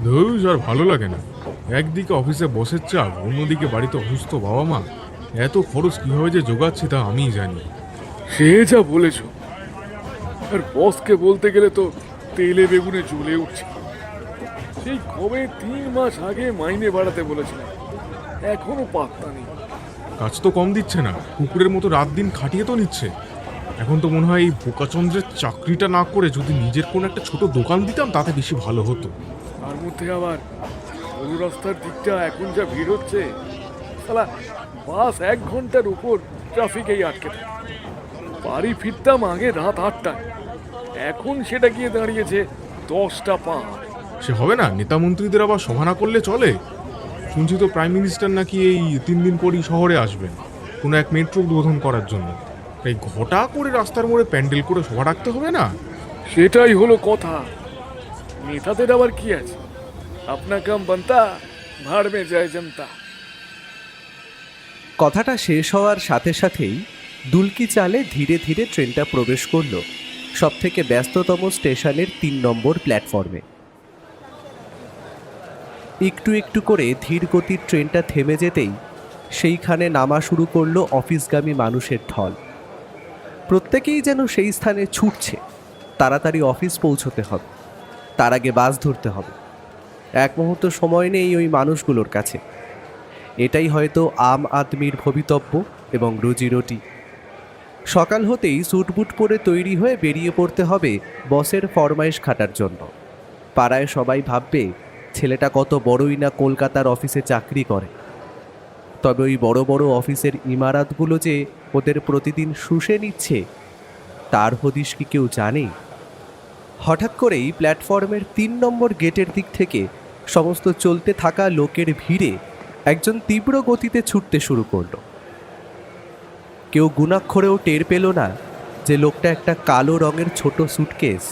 ধুস, আর ভালো লাগে না। একদিকে অফিসে বসের চাপ, অন্যদিকে বাড়িতে অসুস্থ বাবা মা। এত খরচ কিভাবে যে জোগাচ্ছি তা আমিই জানি। সে যা বলেছ। আর বসকে বলতে গেলে তো তেলে বেগুনে জ্বলে উঠছে। সেই কবে 3 মাস আগে মাইনে বাড়াতে বলেছিলাম, এখনো পাত্তা নেই। কাজ তো কম দিচ্ছে না, কুকুরের মতো রাত দিন খাটিয়ে তো নিচ্ছে। এখন তো মনে হয় এই বোকাচন্দ্রের চাকরিটা না করে যদি নিজের কোনো একটা ছোট দোকান দিতাম তাতে বেশি ভালো হতো। তার মধ্যে আবার সরু রাস্তার দিকটা এখন যা ভিড় হচ্ছে, শালা বাস 1 ঘন্টার উপর ট্রাফিকেই আটকে থাকে। বাড়ি ফিরতাম আগে রাত 8টায়, এখন সেটা গিয়ে দাঁড়িয়েছে 10টা পার। সে হবে না, নেতা মন্ত্রীদের আবার সভা না করলে চলে? শুনছি তো প্রাইম মিনিস্টার নাকি এই 3 দিন পরই শহরে আসবেন কোনো এক মেট্রো উদ্বোধন করার জন্য। তাই ঘটা করে রাস্তার মোড়ে প্যান্ডেল করে সভা রাখতে হবে না? সেটাই হলো কথা। নেতাদের আবার কি আছে, আপনা কাম বানতা, ভাড় মে যায় জনতা। কথাটা শেষ হওয়ার সাথে সাথেই দুলকি চালে ধীরে ধীরে ট্রেনটা প্রবেশ করল সবথেকে ব্যস্ততম স্টেশনের 3 নম্বর প্ল্যাটফর্মে। একটু একটু করে ধীর গতির ট্রেনটা থেমে যেতেই সেইখানে নামা শুরু করলো অফিসগামী মানুষের ঢল। প্রত্যেকেই যেন সেই স্থানে ছুটছে, তাড়াতাড়ি অফিস পৌঁছতে হবে, তার আগে বাস ধরতে হবে। এক মুহূর্ত সময় নেই ওই মানুষগুলোর কাছে। এটাই হয়তো আম আদমির ভবিতব্য এবং রুজিরুটি। সকাল হতেই স্যুটবুট পরে তৈরি হয়ে বেরিয়ে পড়তে হবে বসের ফরমাইশ খাটার জন্য। পাড়ায় সবাই ভাববে ছেলেটা কত বড়ই না কলকাতার অফিসে চাকরি করে। তবে ওই বড় বড় অফিসের ইমারতগুলো যে ওদের প্রতিদিন শুষে নিচ্ছে তার হদিশ কি কেউ জানে? হঠাৎ করেই প্ল্যাটফর্মের 3 নম্বর গেটের দিক থেকে সমস্ত চলতে থাকা লোকের ভিড়ে একজন তীব্র গতিতে ছুটতে শুরু করলো। কেউ গুণাক্ষরেও টের পেল না যে লোকটা একটা কালো রঙের ছোট সুটকেস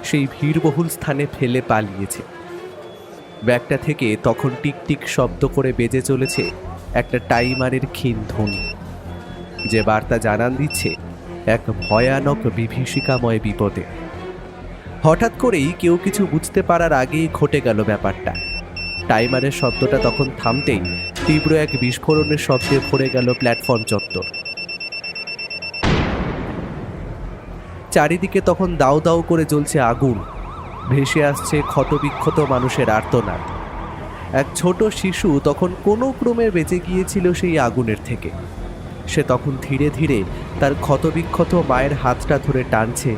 সেই ভিড়বহুল স্থানে ফেলে পালিয়েছে। ব্যাগটা থেকে তখন টিকটিক শব্দ করে বেজে চলেছে একটা টাইমারের ক্ষীণ ধ্বনি, যে বার্তা জানান দিচ্ছে এক ভয়ানক বিভীষিকাময় বিপদে। হঠাৎ করেই কেউ কিছু বুঝতে পারার আগেই ঘটে গেল ব্যাপারটা। টাইমারের শব্দটা তখন থামতেই তীব্র এক বিস্ফোরণের শব্দে ভরে গেল প্ল্যাটফর্ম চত্বর। চারিদিকে তখন দাউ দাউ করে জ্বলছে আগুন, ভেসে আসছে ক্ষতবিক্ষত মানুষের আর্তনাদ। এক ছোট শিশু তখন কোনো ক্রমে বেঁচে গিয়েছিল সেই আগুনের থেকে। সে তখন ধীরে ধীরে তার ক্ষতবিক্ষত মায়ের হাতটা ধরে টানছে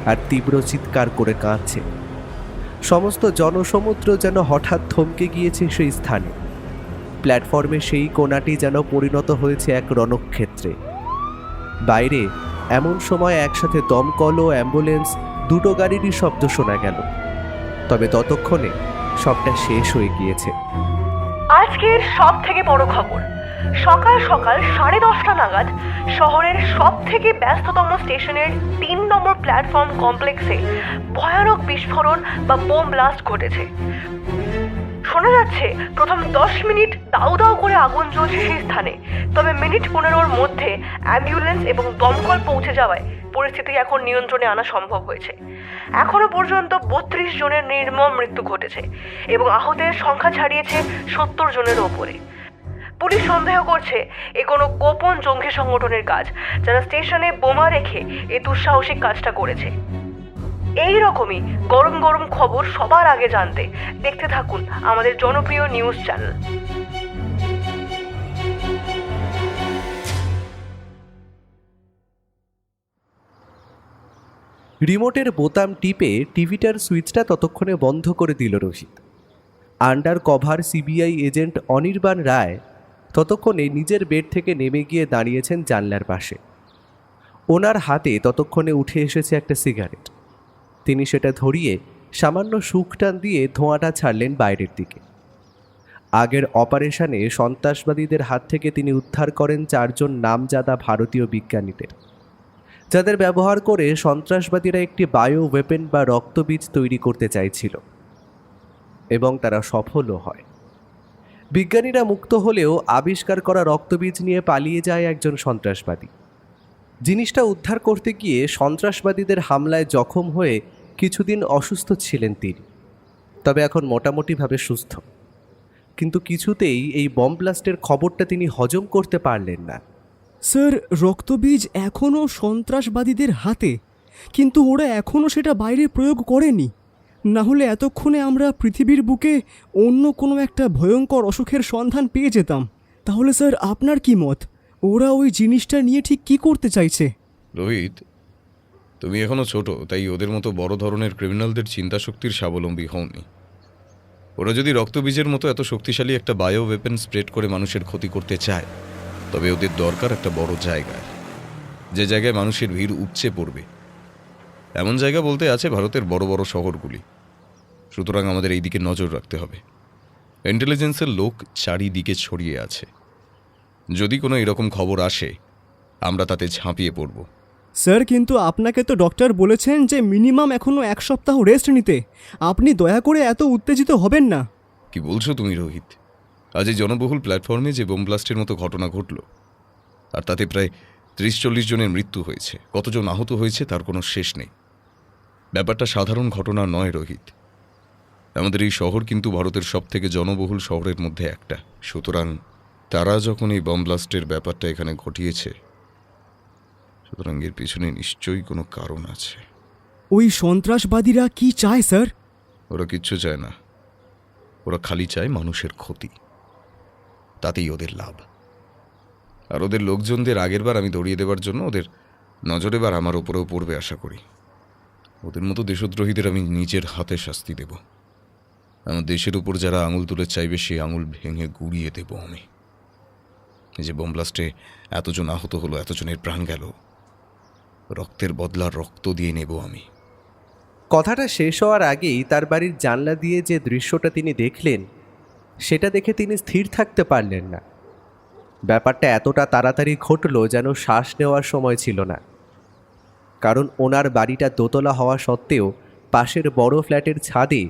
আর তীব্র চিৎকার করে কাঁদছে। সমস্ত জনসমুদ্র যেন হঠাৎ থমকে গিয়েছে সেই স্থানে। প্ল্যাটফর্মে সেই কোণাটি যেন পরিণত হয়েছে এক রণক্ষেত্রে। বাইরে এমন সময় একসাথে দমকল ও অ্যাম্বুলেন্স দুটো গাড়িরই শব্দ শোনা গেল। তবে ততক্ষণে সবটা শেষ হয়ে গিয়েছে। আজকের সব থেকে বড় খবর, সকাল সকাল 10:30 নাগাদ শহরের সব থেকে ব্যস্ততম স্টেশনের 3 নম্বর প্ল্যাটফর্ম কমপ্লেক্সে ভয়ানক বিস্ফোরণ বা বোম ব্লাস্ট ঘটেছে। শোনা যাচ্ছে প্রথম 10 মিনিট দাউ দাউ করে আগুন জ্বলছে সেই স্থানে, তবে মিনিট 15-র মধ্যে অ্যাম্বুলেন্স এবং দমকল পৌঁছে যাওয়ায় পরিস্থিতি এখন নিয়ন্ত্রণে আনা সম্ভব হয়েছে। এখনো পর্যন্ত 32 জনের নির্মম মৃত্যু ঘটেছে এবং আহতের সংখ্যা ছাড়িয়েছে 70 জনের ওপরে। পুলিশ সন্দেহ করছে এ কোনো গোপন জঙ্গি সংগঠনের কাজ, যারা স্টেশনে বোমা রেখে এই দুঃসাহসিক কাজটা করেছে। এই রকমই গরম গরম খবর সবার আগে জানতে দেখতে থাকুন আমাদের জনপ্রিয় নিউজ চ্যানেল। রিমোটের বোতাম টিপে টিভিটার সুইচটা ততক্ষণে বন্ধ করে দিল Rashid. Under cover CBI agent Anirban Roy ততক্ষণে নিজের বেড থেকে নেমে গিয়ে দাঁড়িয়েছেন জানলার পাশে। ওনার হাতে ততক্ষণে উঠে এসেছে একটা সিগারেট। তিনি সেটা ধরিয়ে সামান্য সুখ টান দিয়ে ধোঁয়াটা ছাড়লেন বাইরের দিকে। আগের অপারেশনে সন্ত্রাসবাদীদের হাত থেকে তিনি উদ্ধার করেন 4 জন নামজাদা ভারতীয় বিজ্ঞানীদের, যাদের ব্যবহার করে সন্ত্রাসবাদীরা একটি বায়ো ওয়েপেন বা রক্তবীজ তৈরি করতে চাইছিল, এবং তারা সফলও হয়। বিজ্ঞানীরা মুক্ত হলেও আবিষ্কার করা রক্তবীজ নিয়ে পালিয়ে যায় একজন সন্ত্রাসবাদী। জিনিসটা উদ্ধার করতে গিয়ে সন্ত্রাসবাদীদের হামলায় জখম হয়ে কিছুদিন অসুস্থ ছিলেন তিনি। তবে এখন মোটামুটিভাবে সুস্থ। কিন্তু কিছুতেই এই বম ব্লাস্টের খবরটা তিনি হজম করতে পারলেন না। স্যার, রক্তবীজ এখনও সন্ত্রাসবাদীদের হাতে, কিন্তু ওরা এখনও সেটা বাইরে প্রয়োগ করেনি। না হলে এতক্ষণে আমরা পৃথিবীর বুকে অন্য কোনো একটা ভয়ঙ্কর অসুখের সন্ধান পেয়ে যেতাম। তাহলে স্যার, আপনার কি মত? ওরা ওই জিনিসটা নিয়ে ঠিক কী করতে চাইছে? রোহিত, তুমি এখনো ছোট, তাই ওদের মতো বড় ধরনের ক্রিমিনালদের চিন্তাশক্তির স্বাবলম্বী হওনি। ওরা যদি রক্তবীজের মতো এত শক্তিশালী একটা বায়ো ওয়েপেন স্প্রেড করে মানুষের ক্ষতি করতে চায়, তবে ওদের দরকার একটা বড় জায়গায়, যে জায়গায় মানুষের ভিড় উপচে পড়বে। এমন জায়গা বলতে আছে ভারতের বড় বড় শহরগুলি। সুতরাং আমাদের এই দিকে নজর রাখতে হবে। ইন্টেলিজেন্সের লোক চারিদিকে ছড়িয়ে আছে। যদি কোনো এরকম খবর আসে, আমরা তাতে ঝাঁপিয়ে পড়ব। স্যার, কিন্তু আপনাকে তো ডক্টর বলেছেন যে মিনিমাম এখনও 1 সপ্তাহ রেস্ট নিতে। আপনি দয়া করে এত উত্তেজিত হবেন না। কি বলছো তুমি রোহিত? আজ এই জনবহুল প্ল্যাটফর্মে যে বোম ব্লাস্টের মতো ঘটনা ঘটল, আর তাতে প্রায় 30-40 জনের মৃত্যু হয়েছে, কতজন আহত হয়েছে তার কোনো শেষ নেই। ব্যাপারটা সাধারণ ঘটনা নয় রোহিত। আমাদের এই শহর কিন্তু ভারতের সবথেকে জনবহুল শহরের মধ্যে একটা। সুতরাং তারা যখন এই বম ব্লাস্টের ব্যাপারটা এখানে ঘটিয়েছে, সুতরাং এর পিছনে নিশ্চয়ই কোনো কারণ আছে। ওই সন্ত্রাসবাদীরা কি চায় স্যার? ওরা কিচ্ছু চায় না, ওরা খালি চায় মানুষের ক্ষতি, তাতেই ওদের লাভ। আর ওদের লোকজনদের আগেরবার আমি দৌড়িয়ে দেবার জন্য ওদের নজর এবার আমার ওপরেও পড়বে আশা করি। ওদের মতো দেশদ্রোহীদের আমি নিজের হাতে শাস্তি দেব। আমার দেশের উপর যারা আঙুল তুলে চাইবে সেই আঙুল ভেঙে গুড়িয়ে দেব আমি। এই যে বোম ব্লাস্টে এতজন আহত হলো, এতজনের প্রাণ গেল, রক্তের বদলা রক্ত দিয়ে নেব আমি। কথাটা শেষ হওয়ার আগেই তার বাড়ির জানলা দিয়ে যে দৃশ্যটা তিনি দেখলেন, সেটা দেখে তিনি স্থির থাকতে পারলেন না। ব্যাপারটা এতটা তাড়াতাড়ি ঘটল যেন শ্বাস নেওয়ার সময় ছিল না। কারণ ওনার বাড়িটা দোতলা হওয়া সত্ত্বেও পাশের বড় ফ্ল্যাটের ছাদে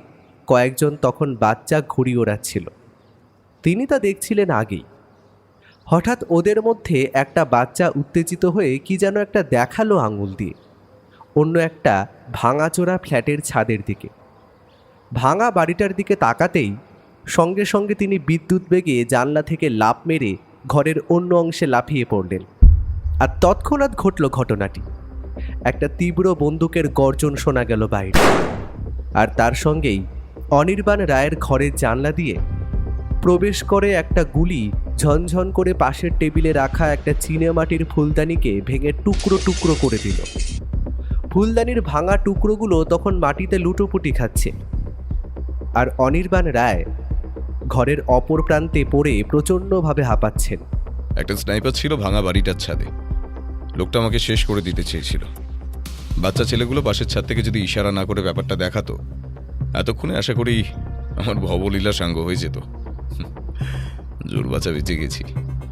কয়েকজন তখন বাচ্চা ঘুড়ি ওড়াচ্ছিল। তিনি তা দেখছিলেন আগেই। হঠাৎ ওদের মধ্যে একটা বাচ্চা উত্তেজিত হয়ে কি যেন একটা দেখালো আঙুল দিয়ে অন্য একটা ভাঙাচোরা ফ্ল্যাটের ছাদের দিকে। ভাঙা বাড়িটার দিকে তাকাতেই সঙ্গে সঙ্গে তিনি বিদ্যুৎ বেগে জানলা থেকে লাফ মেরে ঘরের অন্য অংশে লাফিয়ে পড়লেন। আর তৎক্ষণাৎ ঘটল ঘটনাটি। একটা তীব্র বন্দুকের গর্জন শোনা গেল বাইরে, আর তার সঙ্গেই অনির্বাণ রায়ের ঘরের জানলা দিয়ে প্রবেশ করে একটা গুলি ঝনঝন করে পাশের টেবিলে রাখা একটা চীনেমাটির ফুলদানিকে ভেঙে টুকরো টুকরো করে দিল। ফুলদানির ভাঙা টুকরোগুলো তখন মাটিতে লুটোপুটি খাচ্ছে, আর অনির্বাণ রায় ঘরের অপর প্রান্তে পড়ে প্রচণ্ডভাবে হাঁপাচ্ছেন। একটা স্নাইপার ছিল ভাঙা বাড়িটার ছাদে। লোকটা আমাকে শেষ করে দিতে চেয়েছিল। বাচ্চা ছেলেগুলো পাশের ছাদ থেকে যদি ইশারা না করে ব্যাপারটা দেখাতো, এতক্ষণে আশা করি আমার ভবলীলা সাঙ্গ হয়ে যেত। জোর বাঁচা বেঁচে গেছি।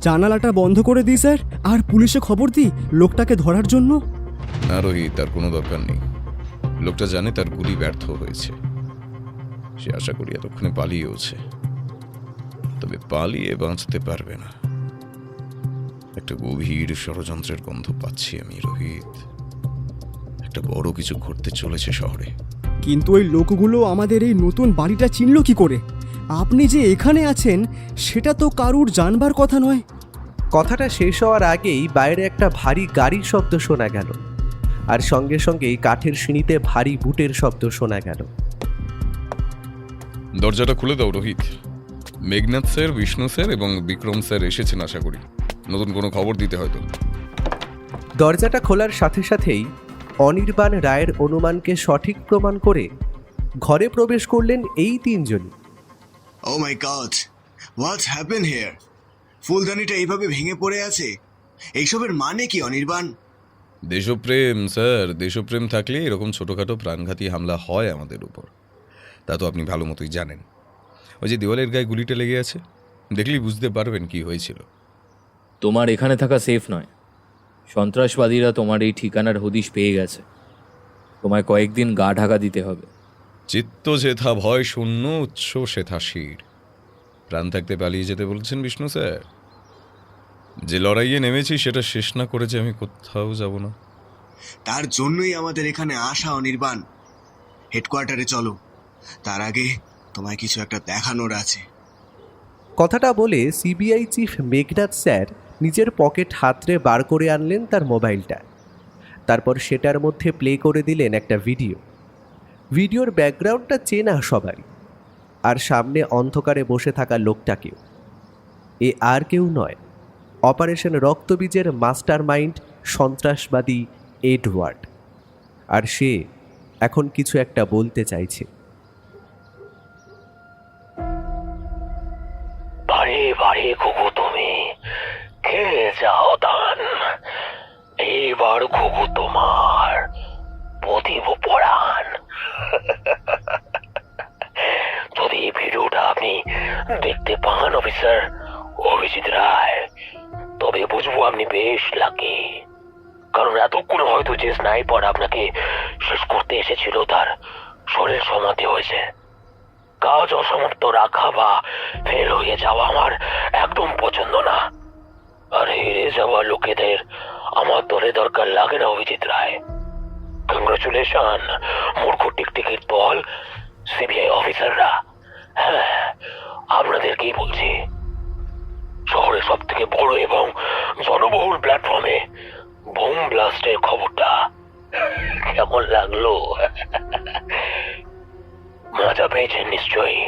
জানালাটা বন্ধ করে দিই স্যার, আর পুলিশে খবর দিই লোকটাকে ধরার জন্য। না রোহিত, তার কোনো দরকার নেই। লোকটা জানে তার গুলি ব্যর্থ হয়েছে। সে আশা করি এতক্ষণে পালিয়েওছে, তবে পালিয়ে বাঁচতে পারবে না। একটা গভীর ষড়যন্ত্রের গন্ধ পাচ্ছি আমি রোহিত। একটা বড় কিছু ঘটতে চলেছে শহরে। কিন্তু ওই লোকগুলো আমাদের এই নতুন বাড়িটা চিনল কি করে? আপনি যে এখানে আছেন সেটা তো কারুর জানবার কথা নয়। কথাটা শেষ হওয়ার আগেই বাইরে একটা ভারী গাড়ির শব্দ শোনা গেল, আর সঙ্গে সঙ্গেই কাঠের সিঁড়িতে ভারী বুটের শব্দ শোনা গেল। দরজাটা খুলে দাও রোহিত। মেঘনাথ স্যার, বিষ্ণু স্যার এবং বিক্রম স্যার এসেছেন আশা করি। নতুন কোনো খবর দিতে হয়তো। দরজাটা খোলার সাথে সাথেই অনির্বাণ রায়ের অনুমানকে সঠিক প্রমাণ করে ঘরে প্রবেশ করলেন এই তিনজনই। ও মাই গড, হোয়াটস হ্যাপেন হিয়ার? ফুলদানিটা এইভাবে ভেঙে পড়ে আছে, এইসবের মানে কি অনির্বাণ? দেশপ্রেম স্যার, দেশপ্রেম থাকলে এরকম ছোটোখাটো প্রাণঘাতী হামলা হয় আমাদের উপর। তা তো আপনি ভালো মতোই জানেন। ওই যে দেওয়ালের গায়ে গুলিটা লেগে আছে, দেখলেই বুঝতে পারবেন কি হয়েছিল। তোমার এখানে থাকা সেফ নয়। সন্ত্রাসবাদীরা তোমার এই ঠিকানার হদিশ পেয়ে গেছে। তোমায় কয়েকদিন গা ঢাকা দিতে হবে। চিত্ত যেথা ভয় শূন্য, উচ্চ সেথা শির। প্রাণ থাকতে পালিয়ে যেতে বলছেন বিষ্ণু স্যার? যে লড়াইয়ে নেমেছি সেটা শেষ না করে যে আমি কোথাও যাব না। তার জন্যই আমাদের এখানে আসা অনির্বাণ। হেডকোয়ার্টারে চলো, তার আগে তোমায় কিছু একটা দেখানোর আছে। কথাটা বলে সিবিআই চিফ মেঘনাথ স্যার নিজের পকেট হাতড়ে বার করে আনলেন তার মোবাইলটা। তারপর সেটার মধ্যে প্লে করে দিলেন একটা ভিডিও। ভিডিওর ব্যাকগ্রাউন্ডটা চেনা সবারই, আর সামনে অন্ধকারে বসে থাকা লোকটাকেও। এ আর কেউ নয়, অপারেশন রক্তবীজের মাস্টার মাইন্ড সন্ত্রাসবাদী এডওয়ার্ড। আর সে এখন কিছু একটা বলতে চাইছে। বাড়ি বাড়ি ঘুঘু তুমি খেয়ে যাও দান, এইবার ঘুঘু তোমার প্রদীপ পড়ান। যদি এই ভিডিওটা আপনি দেখতে পান অফিসার অভিজিৎ রায়, তবে বুঝবো আপনি বেশ লাকি। কারণ এতক্ষণে হয়তো যে স্নাইপার আপনাকে শেষ করতে এসেছিল তার শরীর সমাধি হয়েছে। কাজ অসমাপ্ত রাখা বা ফেল হয়ে যাওয়া আমার একদম পছন্দ না। আর হেরে যাওয়া লোকেদের আমার দলে দরকার লাগে না অভিজিৎ রায়। কংগ্রেচুলেশন মূর্খ টিকটিকির দল সিবিআই অফিসাররা। হ্যাঁ, আপনাদেরকেই বলছি, শহরের সব থেকে বড় এবং জনবহুল প্ল্যাটফর্মে বোম ব্লাস্টের খবরটা কেমন লাগলো? মজা পেয়েছেন নিশ্চয়ই।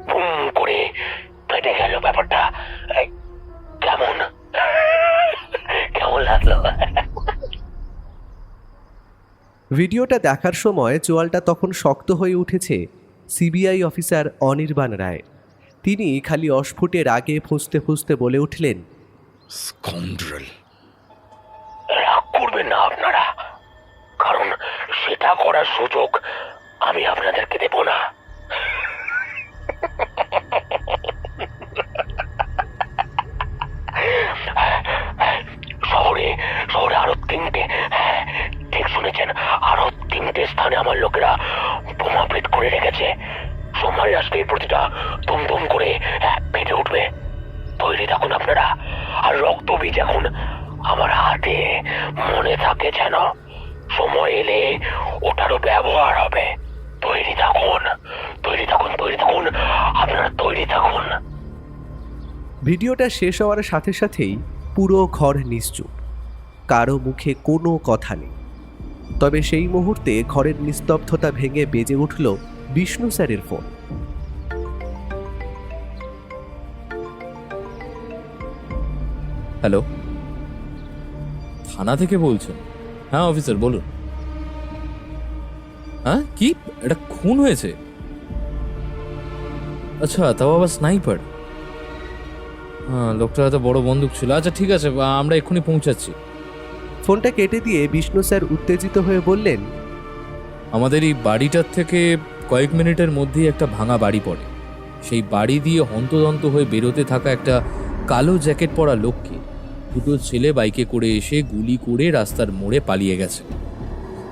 বুম করে ফেটে গেল ব্যাপারটা। কেমন কেমন লাগলো? ভিডিওটা দেখার সময় চোয়ালটা তখন শক্ত হয়ে উঠেছে সিবিআই অফিসার অনির্বাণ রায়। তিনি খালি অস্ফুটে রাগে ফুঁসতে ফুঁসতে বলে উঠলেন, স্কাউন্ড্রেল! রাগ করবেন না আপনারা, কারণ সেটা করার সুযোগ আমি আপনাদেরকে দেব না। শহরে শহরে আরো তিনটে, ঠিক শুনেছেন, আরো তিনটে স্থানে আমার লোকেরা বোমা পেট করে রেখেছে। সময় আসলে প্রতিটা দুম করে পেটে উঠবে। তৈরি থাকুন আপনারা। আর রক্তবীজ এখন আমার হাতে, মনে থাকে যেন। সময় এলে ওটারও ব্যবহার হবে। তৈরি থাকুন, তৈরি থাকুন, তৈরি থাকুন, আপনারা তৈরি থাকুন। ভিডিওটা শেষ হওয়ার সাথে সাথেই পুরো ঘর নিশ্চুপ, কারো মুখে কোনো কথা নেই। তবে সেই মুহূর্তে ঘরের নিস্তব্ধতা ভেঙে বেজে উঠল বিষ্ণু স্যারের ফোন। হ্যালো, থানা থেকে বলছেন? হ্যাঁ অফিসার বলুন। হ্যাঁ, কি এটা খুন হয়েছে? আচ্ছা, তাও আবার স্নাইপার? হ্যাঁ, লোকটা হয়তো বড় বন্দুক ছিল। আচ্ছা ঠিক আছে, আমরা এক্ষুনি পৌঁছাচ্ছি। ফোনটা কেটে দিয়ে বিষ্ণু স্যার উত্তেজিত হয়ে বললেন, আমাদের এই বাড়িটার থেকে কয়েক মিনিটের মধ্যেই একটা ভাঙা বাড়ি পড়ে। সেই বাড়ি দিয়ে হন্তদন্ত হয়ে বেরোতে থাকা একটা কালো জ্যাকেট পরা লোককে দুটো ছেলে বাইকে করে এসে গুলি করে রাস্তার মোড়ে পালিয়ে গেছে।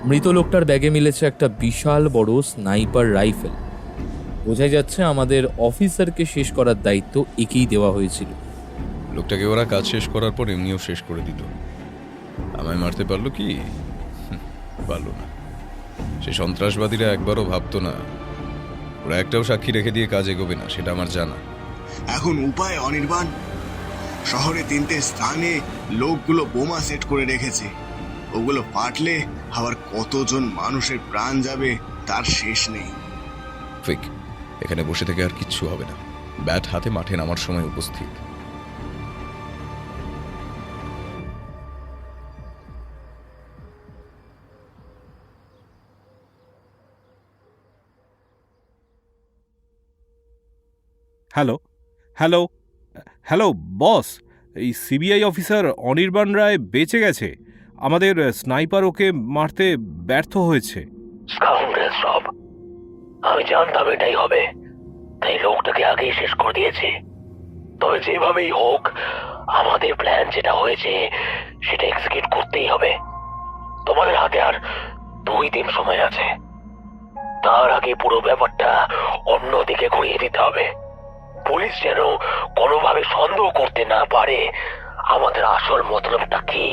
মৃত লোকটার ব্যাগে মিলেছে একটা বিশাল বড় স্নাইপার রাইফেল। বোঝাই যাচ্ছে আমাদের অফিসারকে শেষ করার দায়িত্ব একেই দেওয়া হয়েছিল। লোকটাকে ওরা কাজ শেষ করার পর এমনিও শেষ করে দিত। আমায় মারতে পারলো কি? পারলো না। সে সন্ত্রাসবাদীরা একবারও ভাবতো না। ওরা একটাও সাক্ষী রেখে দিয়ে কাজ এগোবে না, সেটা আমার জানা। এখন উপায় অনির্বাণ। শহরে তিনটে স্থানে লোকগুলো বোমা সেট করে রেখেছে। ওগুলো ফাটলে আবার কতজন মানুষের প্রাণ যাবে তার শেষ নেই। ফিক, এখানে বসে থেকে আর কিচ্ছু হবে না। ব্যাট হাতে মাঠে নামার সময় উপস্থিত। হ্যালো হ্যালো হ্যালো বস, এই সিবিআই অফিসার অনির্বাণ রায় বেঁচে গেছে। আমাদের স্নাইপার ওকে মারতে ব্যর্থ হয়েছে। স্কাউন্ড্রেল সব, আমি জানতাম এটাই হবে, তাই লোকটাকে আগেই শেষ করে দিয়েছি। তবে যেভাবেই হোক আমাদের প্ল্যান যেটা হয়েছে সেটা এক্সিকিউট করতেই হবে। তোমাদের হাতে আর 2 দিন সময় আছে। তার আগে পুরো ব্যাপারটা অন্যদিকে ঘুরিয়ে দিতে হবে। পুলিশ যেন কোনোভাবে সন্দেহ করতে না পারে আমাদের আসল মতলবটা কি।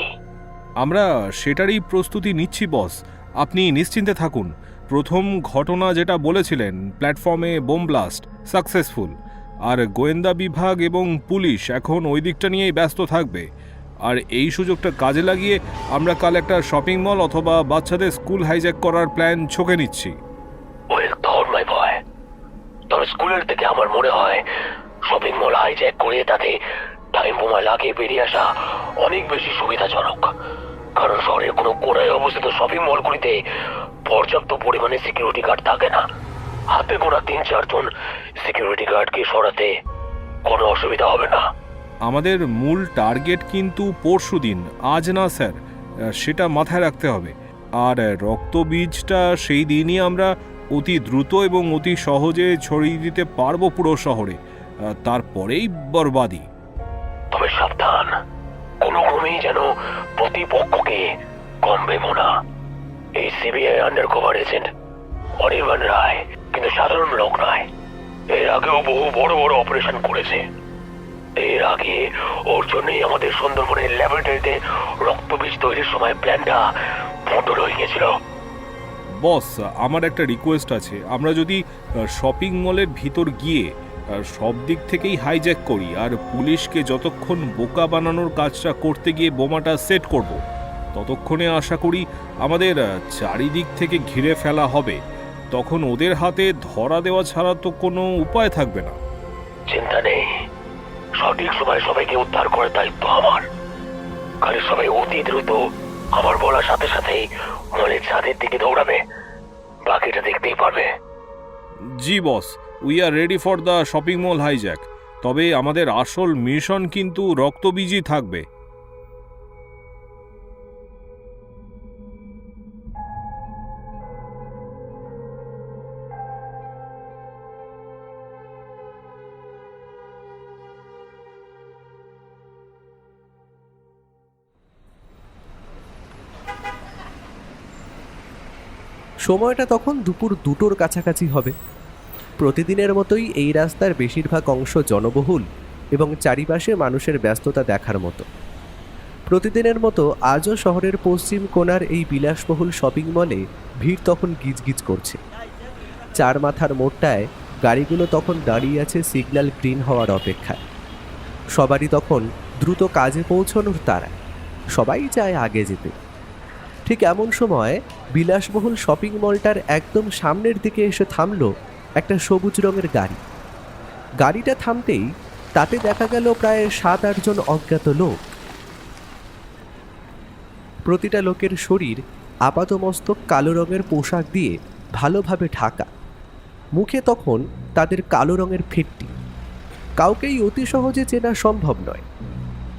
আমরা সেটারই প্রস্তুতি নিচ্ছি বস, আপনি নিশ্চিন্তে থাকুন। প্রথম ঘটনা যেটা বলেছিলেন, প্ল্যাটফর্মে বোম ব্লাস্ট সাকসেসফুল, আর গোয়েন্দা বিভাগ এবং পুলিশ এখন ওই দিকটা নিয়েই ব্যস্ত থাকবে। আর এই সুযোগটা কাজে লাগিয়ে আমরা কাল একটা শপিং মল অথবা বাচ্চাদের স্কুল হাইজ্যাক করার প্ল্যান ছকে নিচ্ছি। ওয়েল থট মাই বয়, তবে স্কুলের থেকে আমার মনে হয় শপিং মল হাইজ্যাক করে তাতে টাইম বোমা লাগিয়ে বেরিয়ে আসা অনেক বেশি সুবিধাজনক। কারণ শহরের কোনো কোণায় অবস্থিত শপিং মলগুলিতে পর্যাপ্ত পরিমাণে সিকিউরিটি গার্ড থাকে না। হাতে গোনা 3-4 জন সিকিউরিটি গার্ডকে সরাতে কোনো অসুবিধা হবে না। আমাদের মূল টার্গেট কিন্তু পরশুদিন, আজ না স্যার, সেটা মাথায় রাখতে হবে। আর রক্তবীজটা সেই দিনই আমরা অতি দ্রুত এবং অতি সহজে ছড়িয়ে দিতে পারবো পুরো শহরে, তারপরেই বরবাদি। তবে সাবধান, কোনো ক্রমেই যেন প্রতিপক্ষকে কম ভেবো না। এই সিবিআই আন্ডারকভার এজেন্ট অনির্বাণ রায় কিন্তু সাধারণ লোক নয়। এর আগেও বহু বড় বড় অপারেশন করেছে। এর আগে ওর জন্যই আমাদের সুন্দরবনের ল্যাবরেটরিতে রক্তবীজ তৈরির সময় প্ল্যানটা ভণ্ডুল হয়ে গেছিল। বস, আমার একটা রিকোয়েস্ট আছে, আমরা যদি শপিং মলের ভিতর গিয়ে সব দিক থেকেই হাইজ্যাক করি আর পুলিশকে যতক্ষণ বোকা বানানোর কাজটা করতে গিয়ে বোমাটা সেট করব, ততক্ষণে আশা করি আমাদের চারিদিক থেকে ঘিরে ফেলা হবে। তখন ওদের হাতে ধরা দেওয়া ছাড়া তো কোনো উপায় থাকবে না। চিন্তা নেই, সঠিক সময় সবাইকে উদ্ধার করার দায়িত্ব আমার। খালি সবাই অতি দ্রুত আমার বলার সাথে সাথেই মলের ছাদের দিকে দৌড়াবে, বাকিটা দেখতেই পারবে। জি boss, we are ready for the shopping mall hijack. তবে আমাদের আসল মিশন কিন্তু রক্তবীজই থাকবে। সময়টা তখন দুপুর 2টোর কাছাকাছি হবে। প্রতিদিনের মতোই এই রাস্তার বেশিরভাগ অংশ জনবহুল এবং চারিপাশে মানুষের ব্যস্ততা দেখার মতো। প্রতিদিনের মতো আজও শহরের পশ্চিম কোণার এই বিলাসবহুল শপিং মলে ভিড় তখন গিজগিজ করছে। 4 মাথার মোড়টায় গাড়িগুলো তখন দাঁড়িয়ে আছে সিগন্যাল গ্রিন হওয়ার অপেক্ষায়। সবারই তখন দ্রুত কাজে পৌঁছানোর তাড়া, সবাই চায় আগে যেতে। ঠিক এমন সময় বিলাসবহুল শপিং মলটার একদম সামনের দিকে এসে থামলো একটা সবুজ রঙের গাড়ি। গাড়িটা থামতেই তাতে দেখা গেল প্রায় 7-8 জন অজ্ঞাত লোক। প্রতিটা লোকের শরীর আপাতমস্তক কালো রঙের পোশাক দিয়ে ভালোভাবে ঢাকা। মুখে তখন তাদের কালো রঙের ফিটটি। কাউকেই অতি সহজে চেনা সম্ভব নয়,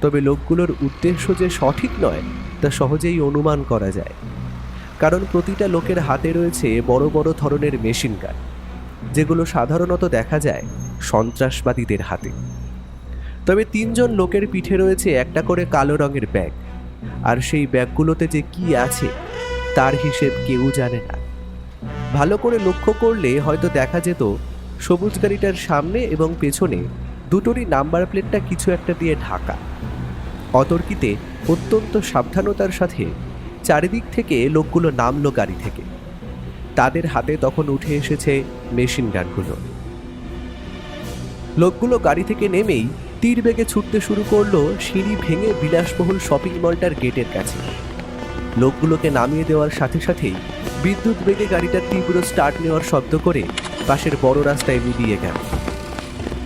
তবে লোকগুলোর উদ্দেশ্য যে সঠিক নয় তা সহজেই অনুমান করা যায়। কারণ প্রতিটা লোকের হাতে রয়েছে বড় বড় ধরনের মেশিন গান, যেগুলো সাধারণত দেখা যায় সন্ত্রাসবাদীদের হাতে। তবে 3 জন লোকের পিঠে রয়েছে একটা করে কালো রঙের ব্যাগ, আর সেই ব্যাগগুলোতে যে কি আছে তার হিসেব কেউ জানে না। ভালো করে লক্ষ্য করলে হয়তো দেখা যেত সবুজ গাড়িটার সামনে এবং পেছনে দুটোরই নাম্বার প্লেটটা কিছু একটা দিয়ে ঢাকা। অতর্কিতে অত্যন্ত সাবধানতার সাথে চারিদিক থেকে লোকগুলো নামলো গাড়ি থেকে। তাদের হাতে তখন উঠে এসেছে মেশিন গানগুলো। লোকগুলো গাড়ি থেকে নেমেই তীর বেগে ছুটতে শুরু করলো সিঁড়ি ভেঙে বিলাসবহুল শপিং মলটার গেটের কাছে। লোকগুলোকে নামিয়ে দেওয়ার সাথে সাথেই বিদ্যুৎ বেগে গাড়িটার তীব্র স্টার্ট নেওয়ার শব্দ করে পাশের বড় রাস্তায় মিলিয়ে গেল।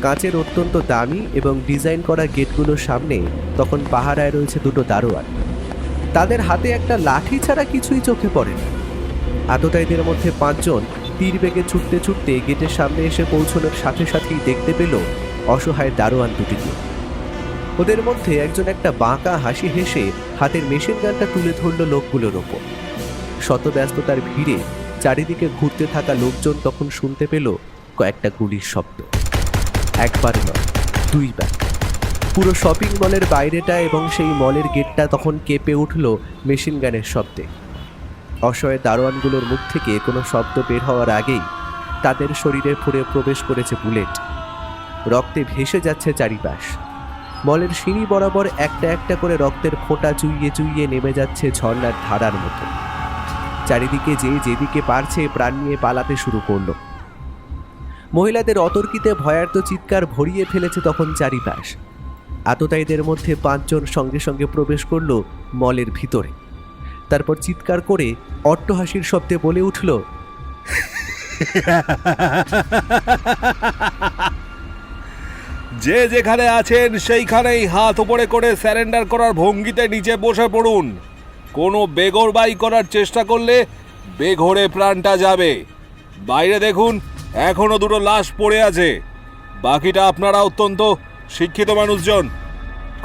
কাঁচের অত্যন্ত দামি এবং ডিজাইন করা গেটগুলোর সামনে তখন পাহারায় রয়েছে 2টো দারোয়ান। তাদের হাতে একটা লাঠি ছাড়া কিছুই চোখে পড়ে না। আততায়ীদের মধ্যে 5 জন তীর বেগে ছুটতে ছুটতে গেটের সামনে এসে পৌঁছানোর সাথে সাথেই দেখতে পেল অসহায় দারোয়ান দুটিকে। ওদের মধ্যে একজন একটা বাঁকা হাসি হেসে হাতের মেশিন গানটা তুলে ধরল লোকগুলোর ওপর। শত ব্যস্ততার ভিড়ে চারিদিকে ঘুরতে থাকা লোকজন তখন শুনতে পেল কয়েকটা গুলির শব্দ। একবার নয়, 2 বার। পুরো শপিং মলের বাইরেটা এবং সেই মলের গেটটা তখন কেঁপে উঠল মেশিন গানের শব্দে। অসহায় দারোয়ানগুলোর মুখ থেকে কোনো শব্দ বের হওয়ার আগেই তাদের শরীরে পুরে প্রবেশ করেছে বুলেট। রক্তে ভেসে যাচ্ছে চারিপাশ। মলের সিঁড়ি বরাবর একটা একটা করে রক্তের ফোঁটা চুইয়ে চুইয়ে নেমে যাচ্ছে ঝর্ণার ধারার মতো। চারিদিকে যেদিকে পারছে প্রাণ নিয়ে পালাতে শুরু করলো। মহিলাদের অতর্কিতে ভয়ার্ত চিৎকার ভরিয়ে ফেলেছে তখন চারিপাশ। আততায়ীদের মধ্যে 5 জন সঙ্গে সঙ্গে প্রবেশ করলো মলের ভিতরে। তারপর চিৎকার করে অট্টহাসির শব্দে বলে উঠল, যে যেখানে আছেন সেইখানেই হাত উপরে করে স্যারেন্ডার করার ভঙ্গিতে নিচে বসে পড়ুন। কোনো বেঘোরবাই করার চেষ্টা করলে বেঘোরে প্রাণটা যাবে। বাইরে দেখুন, এখনো 2 লাশ পড়ে আছে। বাকিটা আপনারা অত্যন্ত শিক্ষিত মানুষজন।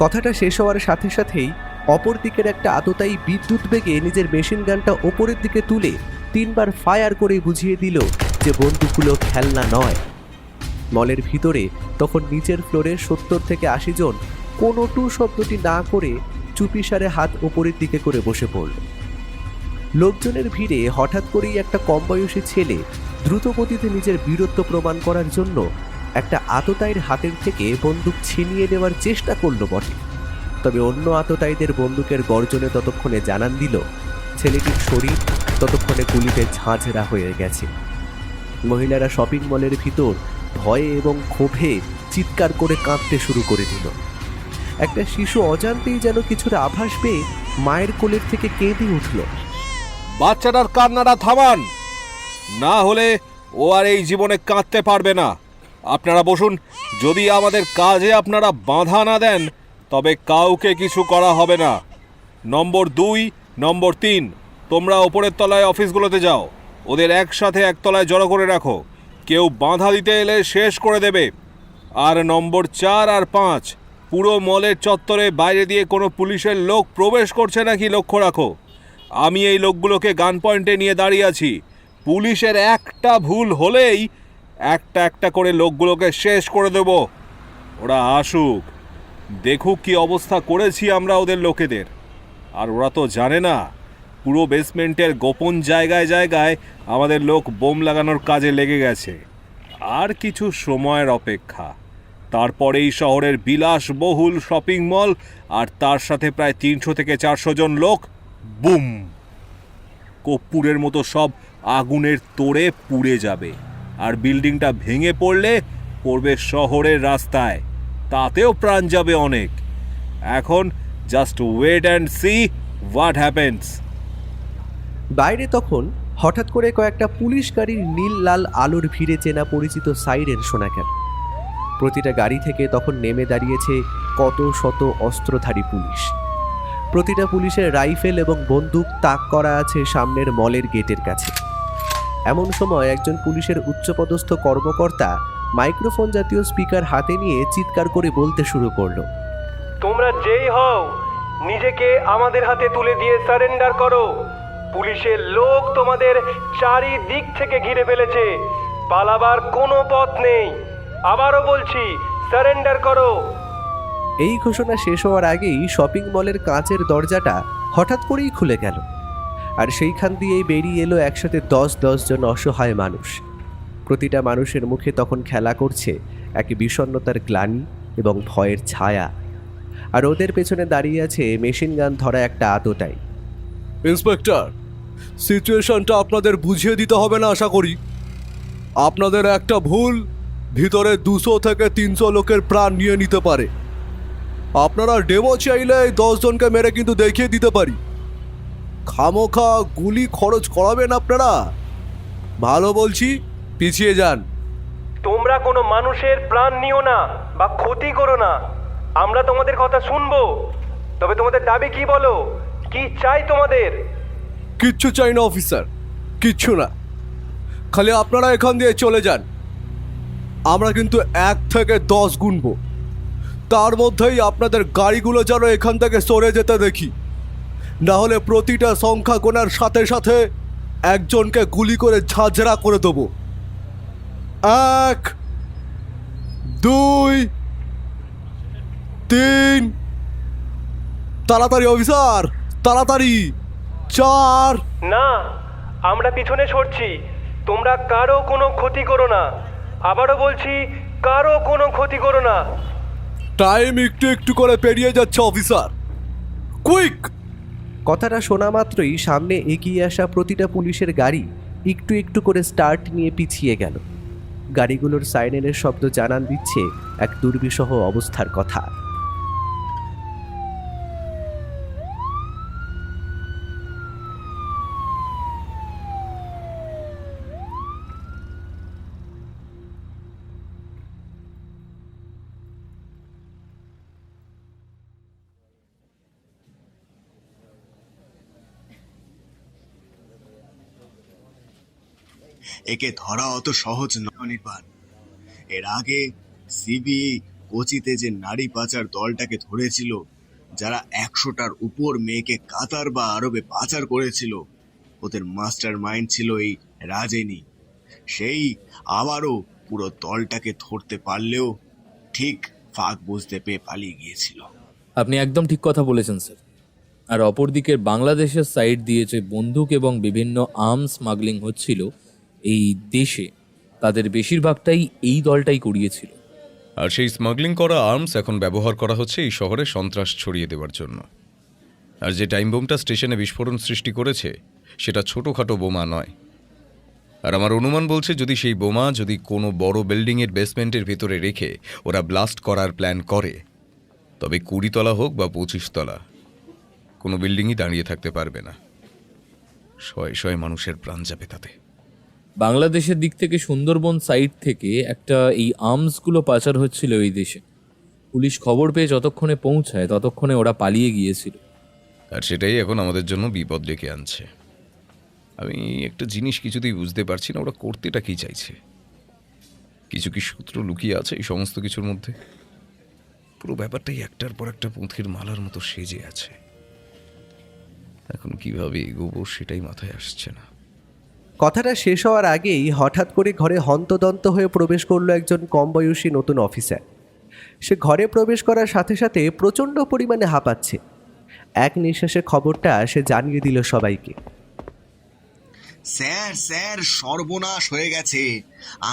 কথাটা শেষ হওয়ার সাথে সাথেই অপর দিকের একটা আততায়ী বিদ্যুৎ বেগে নিজের মেশিন গানটা ওপরের দিকে তুলে 3 বার ফায়ার করে বুঝিয়ে দিল যে বন্দুকগুলো খেলনা নয়। মলের ভিতরে তখন নিচের ফ্লোরে 70 থেকে 80 জন কোনো টু শব্দটি না করে চুপিসারে হাত ওপরের দিকে করে বসে পড়ল। লোকজনের ভিড়ে হঠাৎ করেই একটা কম বয়সী ছেলে দ্রুত গতিতে নিজের বীরত্ব প্রমাণ করার জন্য একটা আততায়ীর হাতের থেকে বন্দুক ছিনিয়ে নেওয়ার চেষ্টা করলো বটে। তবে অন্য আততায়ীদের বন্দুকের গর্জনে ততক্ষণে জানান দিল ছেলেটির শরীর ততক্ষণে গুলিতে ঝাঁঝরা হয়ে গেছে। মহিলারা শপিং মলের ভিতর ভয়ে এবং ক্ষোভে চিৎকার করে কাঁদতে শুরু করে দিল। একটা শিশু অজান্তেই যেন কিছুটা আভাস পেয়ে মায়ের কোলের থেকে কেঁদে উঠল। বাচ্চাটার কান্নাটা থামান, না হলে ও আর এই জীবনে কাঁদতে পারবে না। আপনারা বসুন। যদি আমাদের কাজে আপনারা বাধা না দেন তবে কাউকে কিছু করা হবে না। নম্বর 2, নম্বর 3, তোমরা ওপরের তলায় অফিসগুলোতে যাও। ওদের একসাথে একতলায় জড়ো করে রাখো। কেউ বাধা দিতে এলে শেষ করে দেবে। আর নম্বর 4 আর 5, পুরো মলের চত্বরে বাইরে দিয়ে কোনো পুলিশের লোক প্রবেশ করছে নাকি লক্ষ্য রাখো। আমি এই লোকগুলোকে গান পয়েন্টে নিয়ে দাঁড়িয়ে আছি। পুলিশের একটা ভুল হলেই একটা একটা করে লোকগুলোকে শেষ করে দেব। ওরা আসুক, দেখুক কি অবস্থা করেছি আমরা ওদের লোকেদের। আর ওরা তো জানে না পুরো বেসমেন্টের গোপন জায়গায় জায়গায় আমাদের লোক বোম লাগানোর কাজে লেগে গেছে। আর কিছু সময়ের অপেক্ষা, তারপরেই শহরের বিলাসবহুল শপিং মল আর তার সাথে প্রায় 300 থেকে 400 জন লোক বুম কর্পূরের মতো সব আগুনের তোড়ে পুড়ে যাবে। আর বিল্ডিংটা ভেঙে পড়বে শহরের রাস্তায়। তাতেও প্রাণ যাবে অনেক। এখন just wait and see what happens. বাইরে তখন হঠাৎ করে কয়েকটা পুলিশ গাড়ির নীল লাল আলোর ভিড়ে চেনা পরিচিত সাইরেন শোনা গেল। প্রতিটা গাড়ি থেকে তখন নেমে দাঁড়িয়েছে কত শত অস্ত্রধারী পুলিশ। প্রতিটা পুলিশের রাইফেল এবং বন্দুক তাক করা আছে সামনের মলের গেটের কাছে। এমন সময় একজন পুলিশের উচ্চপদস্থ কর্মকর্তা মাইক্রোফোন জাতীয় স্পিকার হাতে নিয়ে চিৎকার করে বলতে শুরু করলো, তোমরা যেই হও নিজেকে আমাদের হাতে তুলে দিয়ে সারেন্ডার করো। পুলিশের লোক তোমাদের চারিদিক থেকে ঘিরে ফেলেছে, পালাবার কোনো পথ নেই। আবারও বলছি, সারেন্ডার করো। এই ঘোষণা শেষ হওয়ার আগেই শপিং মলের কাঁচের দরজাটা হঠাৎ করেই খুলে গেল। আর সেইখান দিয়েই বেরিয়ে এলো একসাথে 10 জন অসহায় মানুষ। প্রতিটা মানুষের মুখে তখন খেলা করছে এক বিষণ্ণতার গ্লানি এবং ভয়ের ছায়া। আর ওদের পেছনে দাঁড়িয়ে আছে মেশিন গান ধরা একটা আততায়ী। ইন্সপেক্টর, সিচুয়েশনটা আপনাদের বুঝিয়ে দিতে হবে না আশা করি। আপনাদের একটা ভুল ভিতরে 200 থেকে 300 লোকের প্রাণ নিয়ে নিতে পারে। আপনারা ডেমো চাইলে 10 জনকে মেরে কিন্তু দেখিয়ে দিতে পারি। খামোখা গুলি খরচ করাবেন আপনারা? ভালো বলছি, পিছিয়ে যান। তোমরা কোনো মানুষের প্রাণ নিও না বা ক্ষতি করো না। আমরা তোমাদের কথা শুনবো। তবে তোমাদের দাবি কি বলো? কি চাই তোমাদের? কিচ্ছু চাই না অফিসার, কিচ্ছু না। খালি আপনারা এখান দিয়ে চলে যান। আমরা কিন্তু 1 থেকে 10 গুনবো। তার মধ্যেই আপনাদের গাড়িগুলো যেন এখান থেকে সরে যেতে দেখি। না হলে প্রতিটা সংখ্যা গোনার সাথে সাথে একজনকে গুলি করে ঝাঁঝরা করে দেবো। 1, 2, 3, তাড়াতাড়ি অফিসার, তাড়াতাড়ি। 4। না, আমরা পিছনে সরছি। তোমরা কারো কোনো ক্ষতি করো না। আবারও বলছি, কারো কোনো ক্ষতি করো না। টাইম একটু একটু করে পেরিয়ে যাচ্ছে অফিসার। কুইক, কথাটা শোনা মাত্রই সামনে এগিয়ে আসা প্রতিটা পুলিশের গাড়ি একটু একটু করে স্টার্ট নিয়ে পিছিয়ে গেল। গাড়িগুলোর সাইরেনের শব্দ জানান দিচ্ছে এক দুর্বিষহ অবস্থার কথা। একে ধরা অত সহজ নয় নির্বাণ। এর আগে সিবিআই কোচিতে যে নারী পাচার দলটাকে ধরেছিল, যারা 100টার উপর মেয়েকে কাতার বা আরবে পাচার করেছিল, ওদের মাস্টার মাইন্ড ছিল এই রাজেনি। সেই আবারও পুরো দলটাকে ধরতে পারলেও ঠিক ফাঁক বুঝতে পেয়ে পালিয়ে গিয়েছিল। আপনি একদম ঠিক কথা বলেছেন স্যার। আর অপরদিকে বাংলাদেশের সাইড দিয়ে যে বন্দুক এবং বিভিন্ন আর্মস স্মাগলিং হচ্ছিল এই দেশে, তাদের বেশিরভাগটাই এই দলটাই করিয়েছিল। আর সেই স্মাগলিং করা আর্মস এখন ব্যবহার করা হচ্ছে এই শহরে সন্ত্রাস ছড়িয়ে দেওয়ার জন্য। আর যে টাইম বোমটা স্টেশনে বিস্ফোরণ সৃষ্টি করেছে সেটা ছোটোখাটো বোমা নয়। আর আমার অনুমান বলছে যদি সেই বোমা যদি কোনো বড় বিল্ডিংয়ের বেসমেন্টের ভিতরে রেখে ওরা ব্লাস্ট করার প্ল্যান করে, তবে 20 তলা হোক বা 25 তলা, কোনো বিল্ডিংই দাঁড়িয়ে থাকতে পারবে না। শয়ে শয়ে মানুষের প্রাণ যাবে তাতে। বাংলাদেশের দিক থেকে সুন্দরবন সাইড থেকে একটা এই আর্মসগুলো পাচার হচ্ছিল এই দেশে। পুলিশ খবর পেয়ে যতক্ষণে পৌঁছায় ততক্ষণে ওরা পালিয়ে গিয়েছিল। আর সেটাই এখন আমাদের জন্য বিপদ ডেকে আনছে। আমি একটা জিনিস কিছুতেই বুঝতে পারছি না, ওরা করতেটা কি চাইছে। কিছু কি সূত্র লুকিয়ে আছে এই সমস্ত কিছুর মধ্যে? পুরো ব্যাপারটাই একটার পর একটা পুঁথির মালার মতো সেজে আছে। এখন কিভাবে এগোবো সেটাই মাথায় আসছে না। কথাটা শেষ হওয়ার আগেই হঠাৎ করে ঘরে হন্তদন্ত হয়ে প্রবেশ করলো একজন কম বয়সী নতুন অফিসার। সে ঘরে প্রবেশ করার সাথে সাথে প্রচণ্ড পরিমাণে হাঁপাচ্ছে। এক নিঃশ্বাসে খবরটা সে জানিয়ে দিল সবাইকে। স্যার স্যার, সর্বনাশ হয়ে গেছে।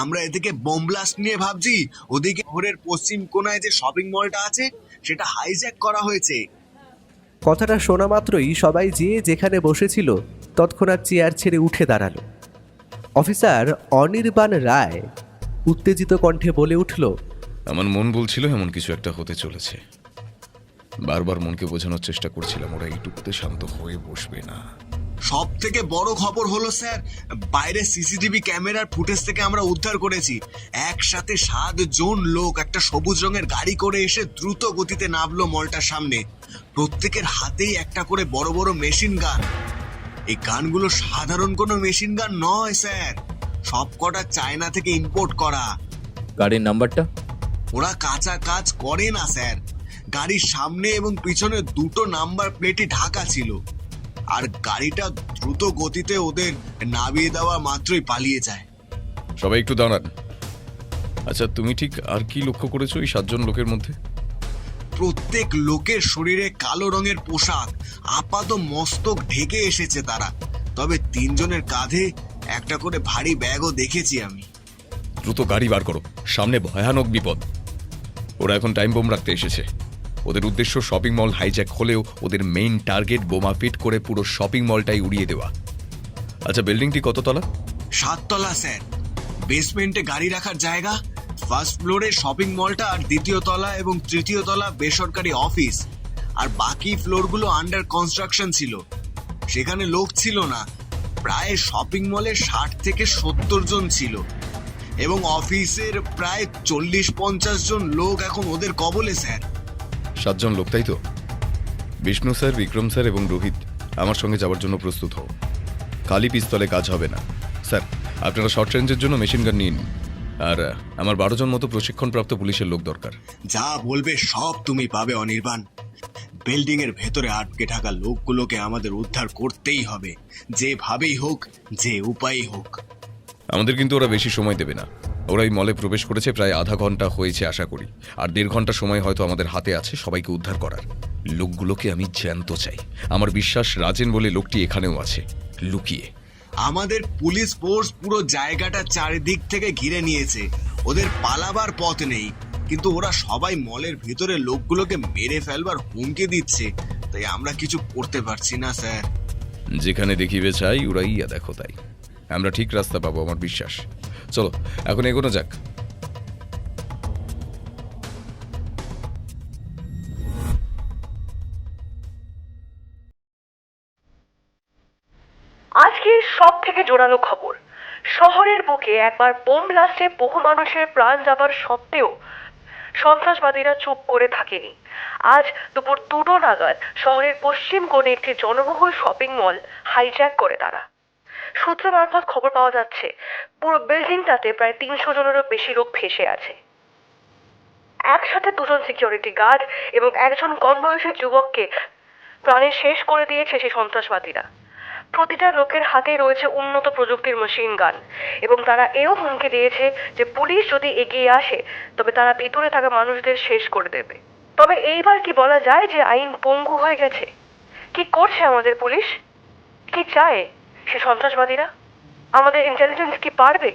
আমরা এদিকে বোম ব্লাস্ট নিয়ে ভাবছি, ওদিকে শহরের পশ্চিম কোণায় যে শপিং মলটা আছে সেটা হাইজ্যাক করা হয়েছে। কথাটা শোনা মাত্রই সবাই যে যেখানে বসেছিল তৎক্ষণাৎ চেয়ার ছেড়ে উঠে দাঁড়ালো। অফিসার অনির্বাণ রায় উত্তেজিত কণ্ঠে বলে উঠল, আমার মন বলছিল এমন কিছু একটা হতে চলেছে। বারবার মনকে বোঝানোর চেষ্টা করছিলাম ওরা এইটুকুতে শান্ত হয়ে বসবে না। সব থেকে বড় খবর হলো স্যার, বাইরে সিসিটিভি ক্যামেরার ফুটেজ থেকে আমরা উদ্ধার করেছি একসাথে 7 জন লোক একটা সবুজ রঙের গাড়ি করে এসে দ্রুত গতিতে নামলো মলটার সামনে। প্রত্যেকের হাতেই একটা করে বড় বড় মেশিন গান। এই গানগুলো সাধারণ কোনো মেশিন গান নয় স্যার, সবকটা চায়না থেকে ইম্পোর্ট করা। গাড়ির নাম্বারটা? ওরা কাঁচা কাজ করে না স্যার। গাড়ির সামনে এবং পিছনে 2টো নাম্বার প্লেটই ঢাকা ছিল, আর গাড়িটা দ্রুত গতিতে ওদের নামিয়ে দেওয়া মাত্রই পালিয়ে যায়। সবাই একটু দাঁড়ান। আচ্ছা, তুমি ঠিক আর কি লক্ষ্য করেছো এই 7 জন লোকের মধ্যে? প্রত্যেক লোকের শরীরে কালো রঙের পোশাক, আপাত মস্তক ঢেকে এসেছে তারা। তবে 3 জনের কাঁধে একটা করে ভারী ব্যাগও দেখেছি আমি। দ্রুত গাড়ি বার করো, সামনে ভয়ানক বিপদ। ওরা এখন টাইম বোম রাখতে এসেছে। ওদের উদ্দেশ্য শপিং মল হাইজ্যাক হলেও ওদের মেইন টার্গেট বোমা ফিট করে পুরো শপিং মলটাই উড়িয়ে দেওয়া। আচ্ছা, বিল্ডিংটি কত তলা? 7 তলা স্যার। বেসমেন্টে গাড়ি রাখার জায়গা, ফার্স্ট ফ্লোরে শপিং মলটা, আর 2য় তলা এবং 3য় তলা বেসরকারি অফিস, আর বাকি ফ্লোরগুলো আন্ডার কনস্ট্রাকশন ছিল। সেখানে লোক ছিল না। প্রায় শপিং মলে 60 থেকে 70 জন ছিল এবং অফিসের প্রায় 40-50 জন লোক এখন ওদের কবলে স্যার। 7 জন লোক, তাই তো? বিষ্ণু স্যার, বিক্রম স্যার এবং রোহিত আমার সঙ্গে যাওয়ার জন্য প্রস্তুত হও। খালি পিস্তলে কাজ হবে না। স্যার, আপনারা শর্ট রেঞ্জের জন্য মেশিন গান নিন। আর আমার 12 জন মতো প্রশিক্ষণপ্রাপ্ত পুলিশের লোক দরকার। যা বলবে সব তুমি পাবে অনির্বাণ। বিল্ডিং এর ভেতরে আটকে থাকা লোকগুলোকে আমাদের উদ্ধার করতেই হবে, যেভাবেই হোক, যে উপায়ই হোক। আমাদের কিন্তু ওরা বেশি সময় দেবে না। ওরা এই মলে প্রবেশ করেছে প্রায় আধা ঘন্টা হয়েছে আশা করি, আর 1.5 ঘন্টা সময় হয়তো আমাদের হাতে আছে সবাইকে উদ্ধার করার। লোকগুলোকে আমি জ্যান্ত চাই। আমার বিশ্বাস রাজেন বলে লোকটি এখানেও আছে লুকিয়ে। আমাদের পুলিশ ফোর্স পুরো জায়গাটা চারিদিক থেকে ঘিরে নিয়েছে। ওদের পালাবার পথ নেই, কিন্তু ওরা সবাই মলের ভিতরে লোকগুলোকে মেরে ফেলবার হুমকি দিচ্ছে। তাই আমরা কিছু করতে পারছি না স্যার। যেখানে দেখিবে চাই উড়াইয়া দেখো তাই। আমরা ঠিক রাস্তা পাবো আমার বিশ্বাস। চলো এখন এগোনো যাক। আজকের সব থেকে জোরালো খবর, শহরের বুকে একবার বোম ব্লাস্টে বহু মানুষের প্রাণ যাবার সত্ত্বেও সন্ত্রাসবাদীরা চুপ করে থাকেনি। আজ দুপুর 2টো নাগাদ শহরের পশ্চিম কোণে একটি জনবহুল শপিং মল হাইজ্যাক করে তারা। সূত্র মারফত খবর পাওয়া যাচ্ছে পুরো বিল্ডিংটাতে প্রায় 300 জনেরও বেশি লোক ফেঁসে আছে। একসাথে 2জন সিকিউরিটি গার্ড এবং একজন কম বয়সী যুবককে প্রাণে শেষ করে দিয়েছে সেই সন্ত্রাসবাদীরা। প্রতিটা লোকের হাতে রয়েছে উন্নত প্রযুক্তির মেশিন গান এবং তারা এও হুমকি দিয়েছে যে পুলিশ যদি এগিয়ে আসে তবে তারা ভিতরে থাকা মানুষদের শেষ করে দেবে। তবে এইবার কি বলা যায় যে আইন পঙ্গু হয়ে গেছে? কি করছে আমাদের পুলিশ? কি চায় সে সন্ত্রাসবাদীরা? আমাদের ইন্টেলিজেন্স কি পারবে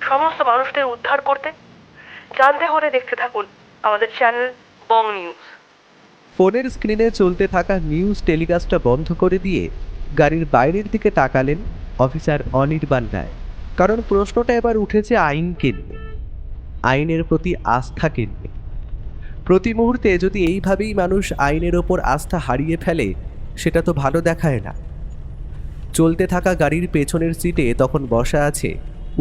সমস্ত মানুষদের উদ্ধার করতে? জানতে হলে দেখতে থাকুন আমাদের চ্যানেল বং নিউজ। ফোনের স্ক্রিনে চলতে থাকা নিউজ টেলিকাস্টটা বন্ধ করে দিয়ে গাড়ির বাইরের দিকে তাকালেন অফিসার অনির্বাণ রায়। কারণ প্রশ্নটা এবার উঠেছে আইনকে নিয়ে, আইনের প্রতি আস্থাকে নিয়ে। প্রতি মুহূর্তে যদি এইভাবেই মানুষ আইনের ওপর আস্থা হারিয়ে ফেলে সেটা তো ভালো দেখায় না। চলতে থাকা গাড়ির পেছনের সিটে তখন বসা আছে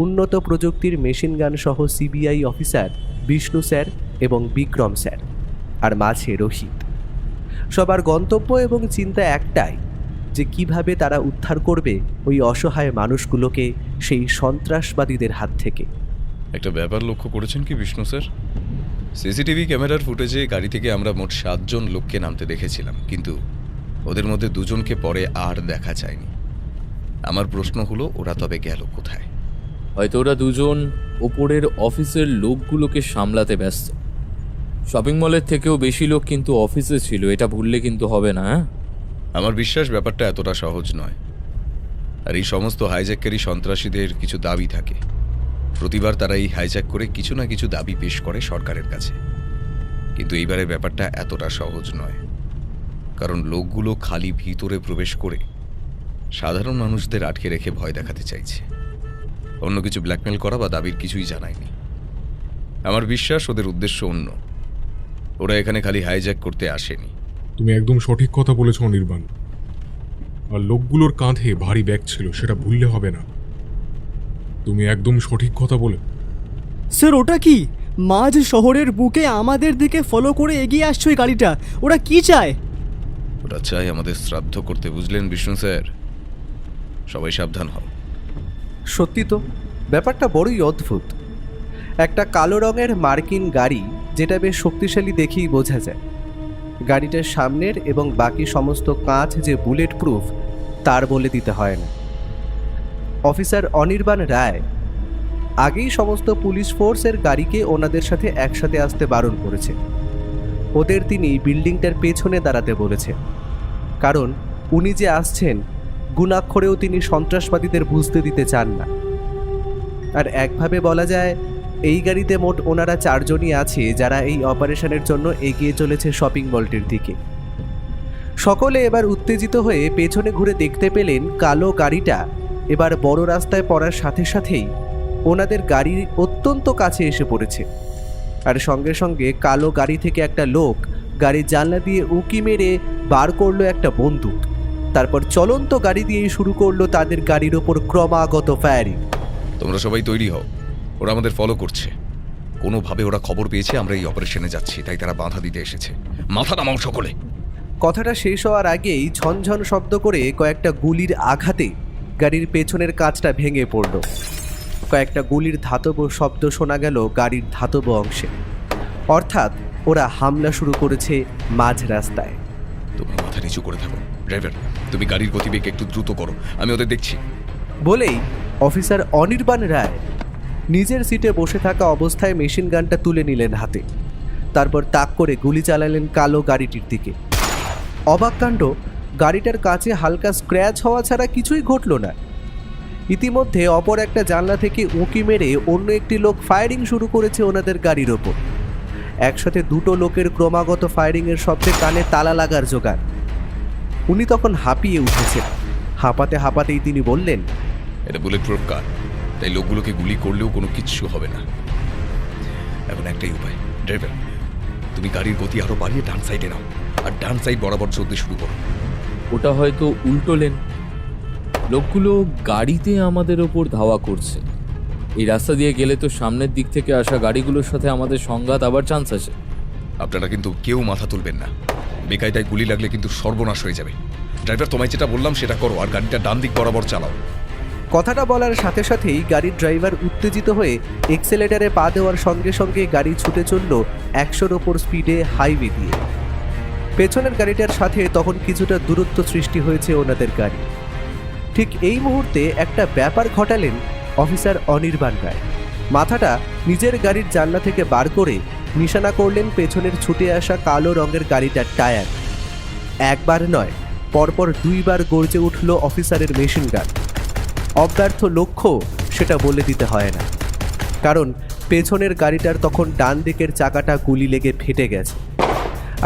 উন্নত প্রযুক্তির মেশিন গান সহ সিবিআই অফিসার বিষ্ণু স্যার এবং বিক্রম স্যার, আর মাঝে রোহিত। সবার গন্তব্য এবং চিন্তা একটাই, যে কিভাবে তারা উদ্ধার করবে ওই অসহায় মানুষগুলোকে সেই সন্ত্রাসবাদীদের হাত থেকে। একটা ব্যাপার লক্ষ্য করেছেন কি বিষ্ণু স্যার? সিসিটিভি ক্যামেরার ফুটেজে গাড়ি থেকে আমরা মোট 7 জন লোককে নামতে দেখেছিলাম, কিন্তু ওদের মধ্যে 2 জনকে পরে আর দেখা যায়নি। আমার প্রশ্ন হলো ওরা তবে গেল কোথায়? হয়তো ওরা 2 জন ওপরের অফিসের লোকগুলোকে সামলাতে ব্যস্ত। শপিং মলের থেকেও বেশি লোক কিন্তু অফিসে ছিল, এটা ভুললে কিন্তু হবে না। আমার বিশ্বাস ব্যাপারটা এতটা সহজ নয়। আর এই সমস্ত হাইজ্যাককারী সন্ত্রাসীদের কিছু দাবি থাকে। প্রতিবার তারা এই হাইজ্যাক করে কিছু না কিছু দাবি পেশ করে সরকারের কাছে, কিন্তু এইবারের ব্যাপারটা এতটা সহজ নয়। কারণ লোকগুলো খালি ভিতরে প্রবেশ করে সাধারণ মানুষদের আটকে রেখে ভয় দেখাতে চাইছে। অন্য কিছু ব্ল্যাকমেল করা বা দাবির কিছুই জানায়নি। আমার বিশ্বাস ওদের উদ্দেশ্য অন্য। ওরা এখানে খালি হাইজ্যাক করতে আসেনি। তুমি একদম সঠিক কথা বলেছ অনির্বাণ। আর লোকগুলোর কাঁধে ভারী ব্যাগ ছিল, সেটা ভুললে হবে না। তুমি একদম সঠিক কথা বলে। স্যার ওটা কি মাঝ শহরের বুকে আমাদের দিকে ফলো করে এগিয়ে আসছে ওই গাড়িটা? ওরা কি চায়? ওরা চায় আমাদের শ্রাদ্ধ করতে, বুঝলেন বিষ্ণু স্যার? সবাই সাবধান হও। সত্যি তো, ব্যাপারটা বড়ই অদ্ভুত। একটা কালো রঙের মার্কিন গাড়ি, যেটা বেশ শক্তিশালী দেখেই বোঝা যায়। গাড়িটার সামনের এবং বাকি সমস্ত কাঁচ যে বুলেট প্রুফ তার বলে দিতে হয় না। অফিসার অনির্বাণ রায় আগেই সমস্ত পুলিশ ফোর্সের গাড়িকে ওনাদের সাথে একসাথে আসতে বারণ করেছে। ওদের তিনি বিল্ডিংটার পেছনে দাঁড়াতে বলেছে, কারণ উনি যে আসছেন গুণাক্ষরেও তিনি সন্ত্রাসবাদীদের বুঝতে দিতে চান না। আর একভাবে বলা যায় এই গাড়িতে মোট ওনারা 4 জনই আছে যারা এই অপারেশনের জন্য এগিয়ে চলেছে শপিং মলটির দিকে। সকলে এবার উত্তেজিত হয়ে পেছনে ঘুরে দেখতে পেলেন কালো গাড়িটা এবার বড় রাস্তায় পড়ার সাথে সাথেই ওনাদের গাড়ির অত্যন্ত কাছে এসে পড়েছে। আর সঙ্গে সঙ্গে কালো গাড়ি থেকে একটা লোক গাড়ির জানলা দিয়ে উঁকি মেরে বার করলো একটা বন্দুক। তারপর চলন্ত গাড়ি দিয়েই শুরু করলো তাদের গাড়ির ওপর ক্রমাগত ফায়ারিং। তোমরা সবাই তৈরি হও, ওরা আমাদের ফলো করছে। কোনোভাবে ওরা খবর পেয়েছে আমরা এই অপারেশনে যাচ্ছি, তাই তারা বাধা দিতে এসেছে। মাথা নামাও সকলে। কথাটা শেষ হওয়ার আগেই ঝনঝন শব্দ করে কয়েকটা গুলির আঘাতে গাড়ির পেছনের কাঁচটা ভেঙে পড়ল। কয়েকটা গুলির ধাতব শব্দ শোনা গেল গাড়ির ধাতব অংশে। অর্থাৎ ওরা হামলা শুরু করেছে মাঝ রাস্তায়। তুমি মাথা নিচু করে থাকো। ড্রাইভার, তুমি গাড়ির গতিবেগ একটু দ্রুত করো, আমি ওদের দেখছি। বলেই অফিসার অনির্বাণ রায় নিজের সিটে বসে থাকা অবস্থায় মেশিন গানটা তুলে নিলেন হাতে। তারপর তাক করে গুলি চালালেন কালো গাড়িটির দিকে। অবাক কাণ্ড, গাড়িটার কাছে হালকা স্ক্র্যাচ হওয়া ছাড়া কিছুই ঘটল না। ইতিমধ্যে অপর একটা জানলা থেকে উঁকি মেরে অন্য একটি লোক ফায়ারিং শুরু করেছে ওনাদের গাড়ির ওপর। একসাথে 2টো লোকের ক্রমাগত ফায়ারিংয়ের শব্দে কানে তালা লাগার জোগাড়। উনি তখন হাঁপিয়ে উঠেছেন। হাঁপাতে হাঁপাতেই তিনি বললেন, এটা বুলেট প্রুফ কার, তাই লোকগুলোকে গুলি করলেও কোনো কিচ্ছু হবে না। এখন একটাই উপায়, ড্রাইভার তুমি গাড়ির গতি আরো বাড়িয়ে ডান সাইডে নাও, আর ডান সাইড বরাবর চলতে শুরু করো। ওটা হয়তো উল্টো লেন। লোকগুলো গাড়িতে আমাদের ওপর ধাওয়া করছে। এই রাস্তা দিয়ে গেলে তো সামনের দিক থেকে আসা গাড়িগুলোর সাথে আমাদের সংঘাত আবার চান্স আছে। আপনারা কিন্তু কেউ মাথা তুলবেন না, বেকায়দায় গুলি লাগলে কিন্তু সর্বনাশ হয়ে যাবে। ড্রাইভার তোমায় যেটা বললাম সেটা করো, আর গাড়িটা ডান দিক বরাবর চালাও। কথাটা বলার সাথে সাথেই গাড়ির ড্রাইভার উত্তেজিত হয়ে এক্সেলেটারে পা দেওয়ার সঙ্গে সঙ্গে গাড়ি ছুটে চলল 100-র ওপর স্পিডে হাইওয়ে দিয়ে। পেছনের গাড়িটার সাথে তখন কিছুটা দূরত্ব সৃষ্টি হয়েছে ওনাদের গাড়ি। ঠিক এই মুহূর্তে একটা ব্যাপার ঘটালেন অফিসার অনির্বাণ রায়। মাথাটা নিজের গাড়ির জানলা থেকে বার করে নিশানা করলেন পেছনের ছুটে আসা কালো রঙের গাড়িটার টায়ার। একবার নয়, পরপর 2 বার গর্জে উঠল অফিসারের মেশিন গান। অব্যর্থ লক্ষ্য সেটা বলে দিতে হয় না, কারণ পেছনের গাড়িটার তখন ডান দিকের চাকাটা গুলি লেগে ফেটে গেছে,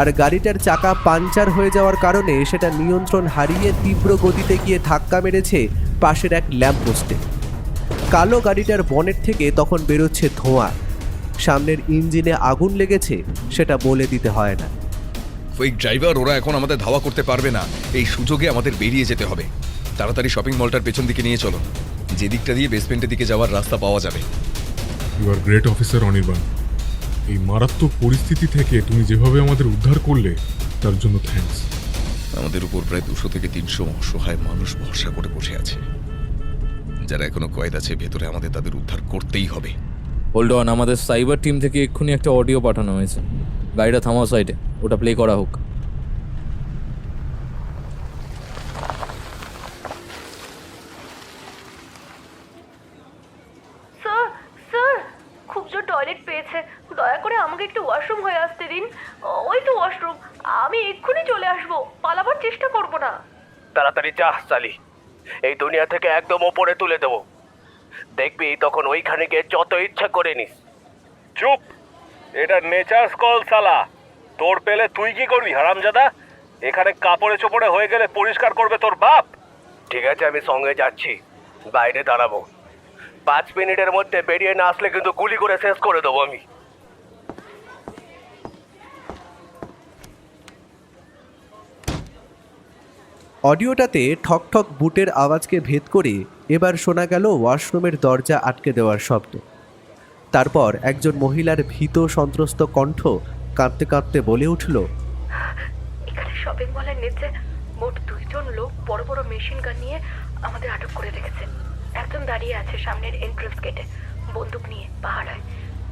আর গাড়িটার চাকা পাঞ্চার হয়ে যাওয়ার কারণে সেটা নিয়ন্ত্রণ হারিয়ে তীব্র গতিতে গিয়ে ধাক্কা মেরেছে পাশের এক ল্যাম্পপোস্টে। কালো গাড়িটার বনেট থেকে তখন বেরোচ্ছে ধোঁয়া। সামনের ইঞ্জিনে আগুন লেগেছে সেটা বলে দিতে হয় না। ওই ড্রাইভার, ওরা এখন আমাদের ধাওয়া করতে পারবে না। এই সুযোগে আমাদের বেরিয়ে যেতে হবে। তাড়াতাড়ি শপিং মলটার পেছন দিকে নিয়ে চলো, যে দিকটা দিয়ে বেসমেন্টের দিকে যাওয়ার রাস্তা পাওয়া যাবে। You are great officer Anirban. এই মারাত্মক পরিস্থিতি থেকে তুমি যেভাবে আমাদের উদ্ধার করলে তার জন্য থ্যাঙ্কস। আমাদের উপর প্রায় 200 থেকে 300 অসহায় মানুষ ভরসা করে বসে আছে, যারা এখনো কয়েদ আছে ভেতরে। আমাদের তাদের উদ্ধার করতেই হবে। হোল্ড অন, আমাদের সাইবার টিম থেকে এক্ষুনি একটা অডিও পাঠানো হয়েছে। গাড়িটা থামাও সাইডে, ওটা প্লে করা হোক। স্যার স্যার, খুব জোর টয়লেট পেয়েছে, দয়া করে আমাকে একটু ওয়াশরুম হয়ে আসতে দিন। ওই তো ওয়াশরুম, আমি এক্ষুনি চলে আসবো, পালাবার চেষ্টা করবো না। তাড়াতাড়ি যা চালি, এই দুনিয়া থেকে একদম ওপরে তুলে দেবো। দেখবি তখন ওইখানে গিয়ে যত ইচ্ছা করে নিস। চুপ, এটা নেচার্স কল সালা। তোর পেলে তুই কি করবি হারামজাদা? এখানে কাপড়ে চোপড়ে হয়ে গেলে পরিষ্কার করবে তোর বাপ। ঠিক আছে, আমি সঙ্গে যাচ্ছি, বাইরে দাঁড়াবো। 5 মিনিটের মধ্যে বেরিয়ে না আসলে কিন্তু গুলি করে শেষ করে দেবো আমি। অডিওটাতে ঠক ঠক বুটের আওয়াজকে ভেদ করে এবার শোনা গেল ওয়াশরুমের দরজা আটকে দেওয়ার শব্দ। তারপর একজন মহিলার ভীত সন্ত্রস্ত কণ্ঠ কাঁপতে কাঁপতে বলে উঠল, এখানে শপিং মলের নিচে মোট 2 জন লোক বড় বড় মেশিন গান নিয়ে আমাদের আটক করে রেখেছে। একজন দাঁড়িয়ে আছে সামনের এন্ট্রান্স গেটে, বন্দুক নিয়ে পাহারায়,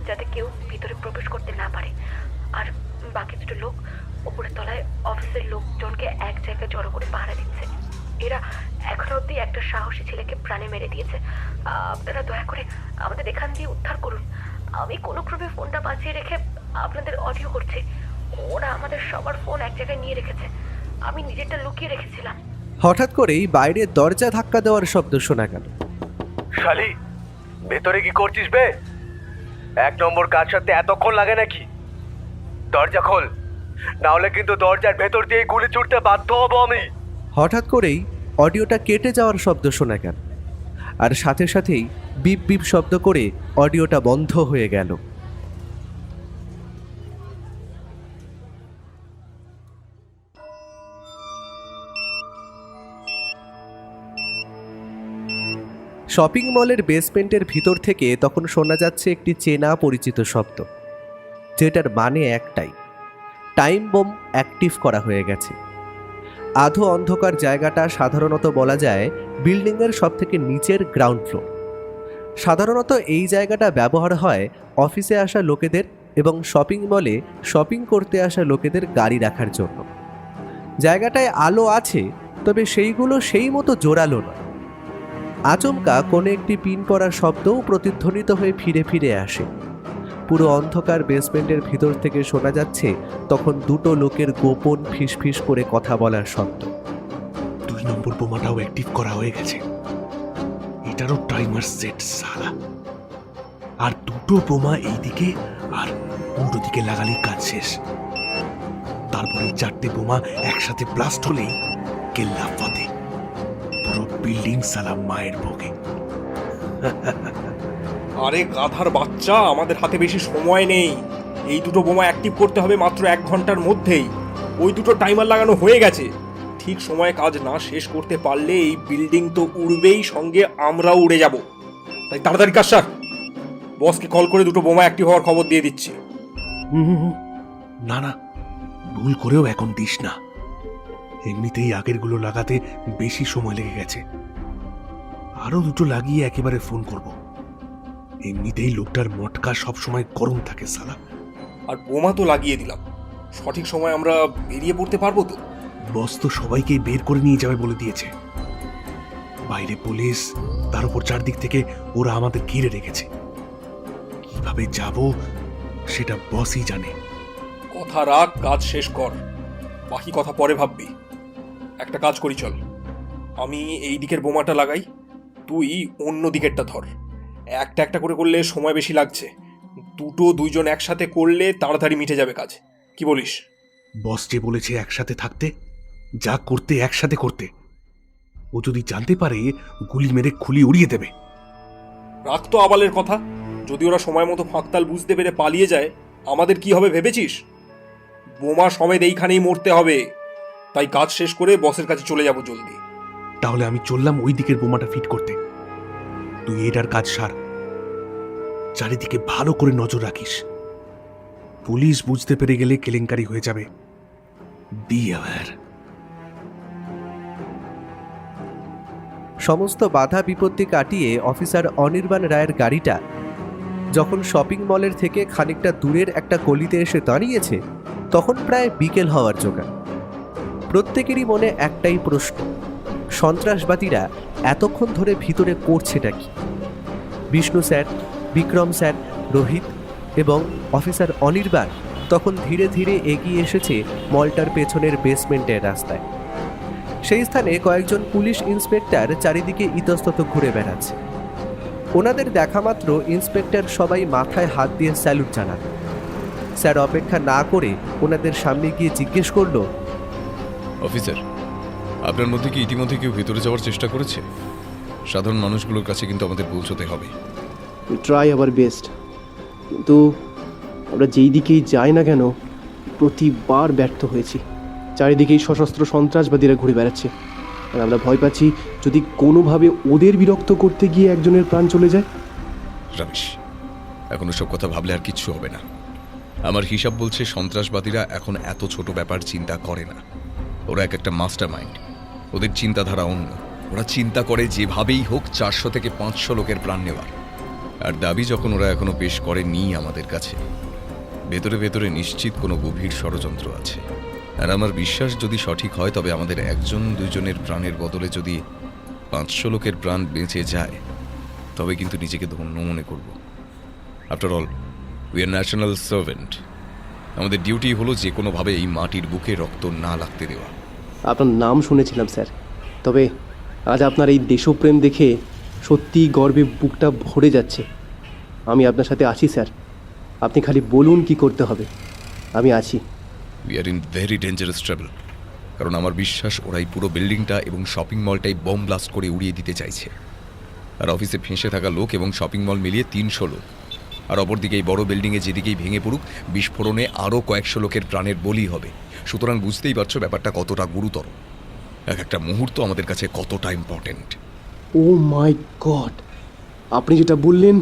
যাতে কেউ ভিতরে প্রবেশ করতে না পারে। আর বাকি 2 লোক উপরের তলায় অফিসের লোকজনকে এক জায়গায় জড়ো করে পাহারা দিচ্ছে। এরা এখনো অব্দি একটা সাহসী ছেলেকে প্রাণে মেরে দিয়েছে। আপনারা দয়া করে আমাদের এখান দিয়ে উদ্ধার করুন। আমি কোনো ক্রমে ফোনটা বাঁচিয়ে রেখে আপনাদের অডিও করছি। ওরা আমাদের সবার ফোন এক জায়গায় নিয়ে রেখেছে, আমি নিজেরটা লুকিয়ে রেখেছিলাম। হঠাৎ করেই বাইরে দরজা ধাক্কা দেওয়ার শব্দ শোনা গেল। শালি, ভেতরে কি করছিস বে? 1 নম্বর কাজ সাথে এতক্ষণ লাগে নাকি? দরজা খোল, না হলে কিন্তু দরজার ভেতর দিয়ে গুলি ছুটতে বাধ্য হব আমি। হঠাৎ করেই অডিওটা কেটে যাওয়ার শব্দ শোনা গেল, আর সাথে সাথেই বিপ বিপ শব্দ করে অডিওটা বন্ধ হয়ে গেল। শপিং মলের বেসমেন্টের ভিতর থেকে তখন শোনা যাচ্ছে একটি চেনা পরিচিত শব্দ, যেটার মানে একটাই, টাইম বোম অ্যাক্টিভ করা হয়ে গেছে। আধো অন্ধকার জায়গাটা সাধারণত বলা যায় বিল্ডিংয়ের সবথেকে নিচের গ্রাউন্ড ফ্লোর। সাধারণত এই জায়গাটা ব্যবহার হয় অফিসে আসা লোকেদের এবং শপিং মলে শপিং করতে আসা লোকেদের গাড়ি রাখার জন্য। জায়গাটায় আলো আছে, তবে সেইগুলো সেই মতো জোরালো নয়। আচমকা কোনো একটি পিন পড়ার শব্দও প্রতিধ্বনিত হয়ে ফিরে ফিরে আসে। পুরো অন্ধকার বেসমেন্টের ভিতর থেকে শোনা যাচ্ছে তখন 2 লোকের গোপন ফিসফিস করে কথা বলার শব্দ। 2 নম্বর বোমাটাও অ্যাক্টিভ করা হয়ে গেছে, এটারও টাইমার সেট সালা। আর 2টো বোমা এইদিকে আর উল্টো দিকে লাগালেই কাজ শেষ। তারপরে 4টে বোমা একসাথে ব্লাস্ট হলেই কেল্লা ফতে, পুরো বিল্ডিং সালা মায়ের ভোগে। আরে গাধার বাচ্চা, আমাদের হাতে বেশি সময় নেই। এই দুটো বোমা অ্যাক্টিভ করতে হবে মাত্র 1 ঘন্টার মধ্যেই। ওই দুটো টাইমার লাগানো হয়ে গেছে। ঠিক সময়ে কাজ না শেষ করতে পারলে এই বিল্ডিং তো উড়বেই, সঙ্গে আমরাও উড়ে যাব। তাই তাড়াতাড়ি কাজ সার। বসকে কল করে দুটো বোমা অ্যাক্টিভ হওয়ার খবর দিয়ে দিচ্ছি। না না, ভুল করেও এখন দিস না। এমনিতেই আগেরগুলো লাগাতে বেশি সময় লেগে গেছে। আরো দুটো লাগিয়ে একেবারে ফোন করব। এমনিতেই লোকটার মটকা সবসময় গরম থাকে সালা। আর বোমা তো লাগিয়ে দিলাম, সঠিক সময় আমরা বেরিয়ে পড়তে পারবো তো? বস তো সবাইকে বের করে নিয়ে যাবে বলে দিয়েছে। বাইরে পুলিশ, তার উপর চারদিক থেকে ওরা আমাদের ঘিরে রেখেছে। কিভাবে যাব সেটা বসই জানে। কথা রাখ, কাজ শেষ কর, বাকি কথা পরে ভাববি। একটা কাজ করি চল, আমি এই দিকের বোমাটা লাগাই, তুই অন্য দিকেরটা ধর। একটা একটা করে করলে সময় বেশি লাগছে, দুজন একসাথে করলে তাড়াতাড়ি মিটে যাবে কাজ। কি বলিস? বস যে বলেছে একসাথে থাকতে, যা করতে একসাথে করতে। ও যদি জানতে পারে গুলি মেরে খুলি উড়িয়ে দেবে। রাখ তো আবালের কথা, যদি ওরা সময় মতো ফাঁকতাল বুঝতে পেরে পালিয়ে যায়, আমাদের কি হবে ভেবেছিস? বোমা সমেত এইখানেই মরতে হবে। তাই কাজ শেষ করে বসের কাছে চলে যাব জলদি। তাহলে আমি চললাম ওই দিকের বোমাটা ফিট করতে। তুই এটার কাজ সার, চারিদিকে ভালো করে নজর রাখিস। পুলিশ বুঝতে পেরে গেলে কেলেঙ্কারি হয়ে যাবে। Be aware. সমস্ত বাধা বিপত্তি কাটিয়ে অফিসার অনির্বাণ রায়ের গাড়িটা যখন শপিং মলের থেকে খানিকটা দূরের একটা গলিতে এসে দাঁড়িয়েছে, তখন প্রায় বিকেল হওয়ার জোগাড়। প্রত্যেকেরই মনে একটাই প্রশ্ন, সন্ত্রাসবাদীরা এতক্ষণ ধরে ভিতরে করছেটা কি? বিষ্ণু স্যার, বিক্রম স্যার, রোহিত এবং অফিসার অনির্বাণ তখন ধীরে ধীরে এগিয়ে এসেছে মলটার পেছনের বেসমেন্টের রাস্তায়। সেই স্থানে কয়েকজন পুলিশ ইন্সপেক্টর চারিদিকে ইতস্তত ঘুরে বেড়াচ্ছে। ওনাদের দেখা মাত্র ইন্সপেক্টর সবাই মাথায় হাত দিয়ে স্যালুট জানান। স্যার অপেক্ষা না করে ওনাদের সামনে গিয়ে জিজ্ঞেস করলো, অফিসার, আপনার মধ্যে কি ইতিমধ্যে কেউ ভেতরে যাওয়ার চেষ্টা করেছে? সাধারণ মানুষগুলোর কাছে কিন্তু আমাদের পৌঁছতে হবে। ট্রাই আওয়ার বেস্ট, কিন্তু আমরা যেই দিকেই যাই না কেন প্রতিবার ব্যর্থ হয়েছি। চারিদিকেই সশস্ত্র সন্ত্রাসবাদীরা ঘুরে বেড়াচ্ছে, আর আমরা ভয় পাচ্ছি যদি কোনোভাবে ওদের বিরক্ত করতে গিয়ে একজনের প্রাণ চলে যায়। রমেশ, এখন সব কথা ভাবলে আর কিচ্ছু হবে না। আমার হিসাব বলছে সন্ত্রাসবাদীরা এখন এত ছোট ব্যাপার চিন্তা করে না। ওরা এক একটা মাস্টার মাইন্ড, ওদের চিন্তাধারা অন্য। ওরা চিন্তা করে যেভাবেই হোক 400 থেকে 500 লোকের প্রাণ নেওয়ার। আর দাবি যখন ওরা এখনো পেশ করেনি আমাদের কাছে, ভেতরে ভেতরে নিশ্চিত কোনো গভীর ষড়যন্ত্র আছে। আর আমার বিশ্বাস যদি সঠিক হয়, তবে আমাদের 1-2জনের প্রাণের বদলে যদি 500 লোকের প্রাণ বেঁচে যায়, তবে কিন্তু নিজেকে ধন্য মনে করব। After all, we are national servant. আমাদের ডিউটি হলো যে কোনোভাবে এই মাটির বুকে রক্ত না লাগতে দেওয়া। আপনার নাম শুনেছিলাম স্যার, তবে আজ আপনার এই দেশপ্রেম দেখে সত্যিই গর্বে বুকটা ভরে যাচ্ছে। আমি আপনার সাথে আছি স্যার, আপনি খালি বলুন কি করতে হবে, আমি আছি। We are in very dangerous travel, কারণ আমার বিশ্বাস ওরা এই পুরো বিল্ডিংটা এবং শপিং মলটাই বম ব্লাস্ট করে উড়িয়ে দিতে চাইছে। আর অফিসে ফেঁসে থাকা লোক এবং শপিং মল মিলিয়ে 300 লোক। আর অপরদিকে এই বড় বিল্ডিংয়ে যেদিকেই ভেঙে পড়ুক, বিস্ফোরণে আরও কয়েকশো লোকের প্রাণের বলি হবে। সুতরাং বুঝতেই পারছো ব্যাপারটা কতটা গুরুতর। এক একটা মুহূর্ত আমাদের কাছে কতটা ইম্পর্টেন্ট। ও মাই গড, আপনি যেটা বললেন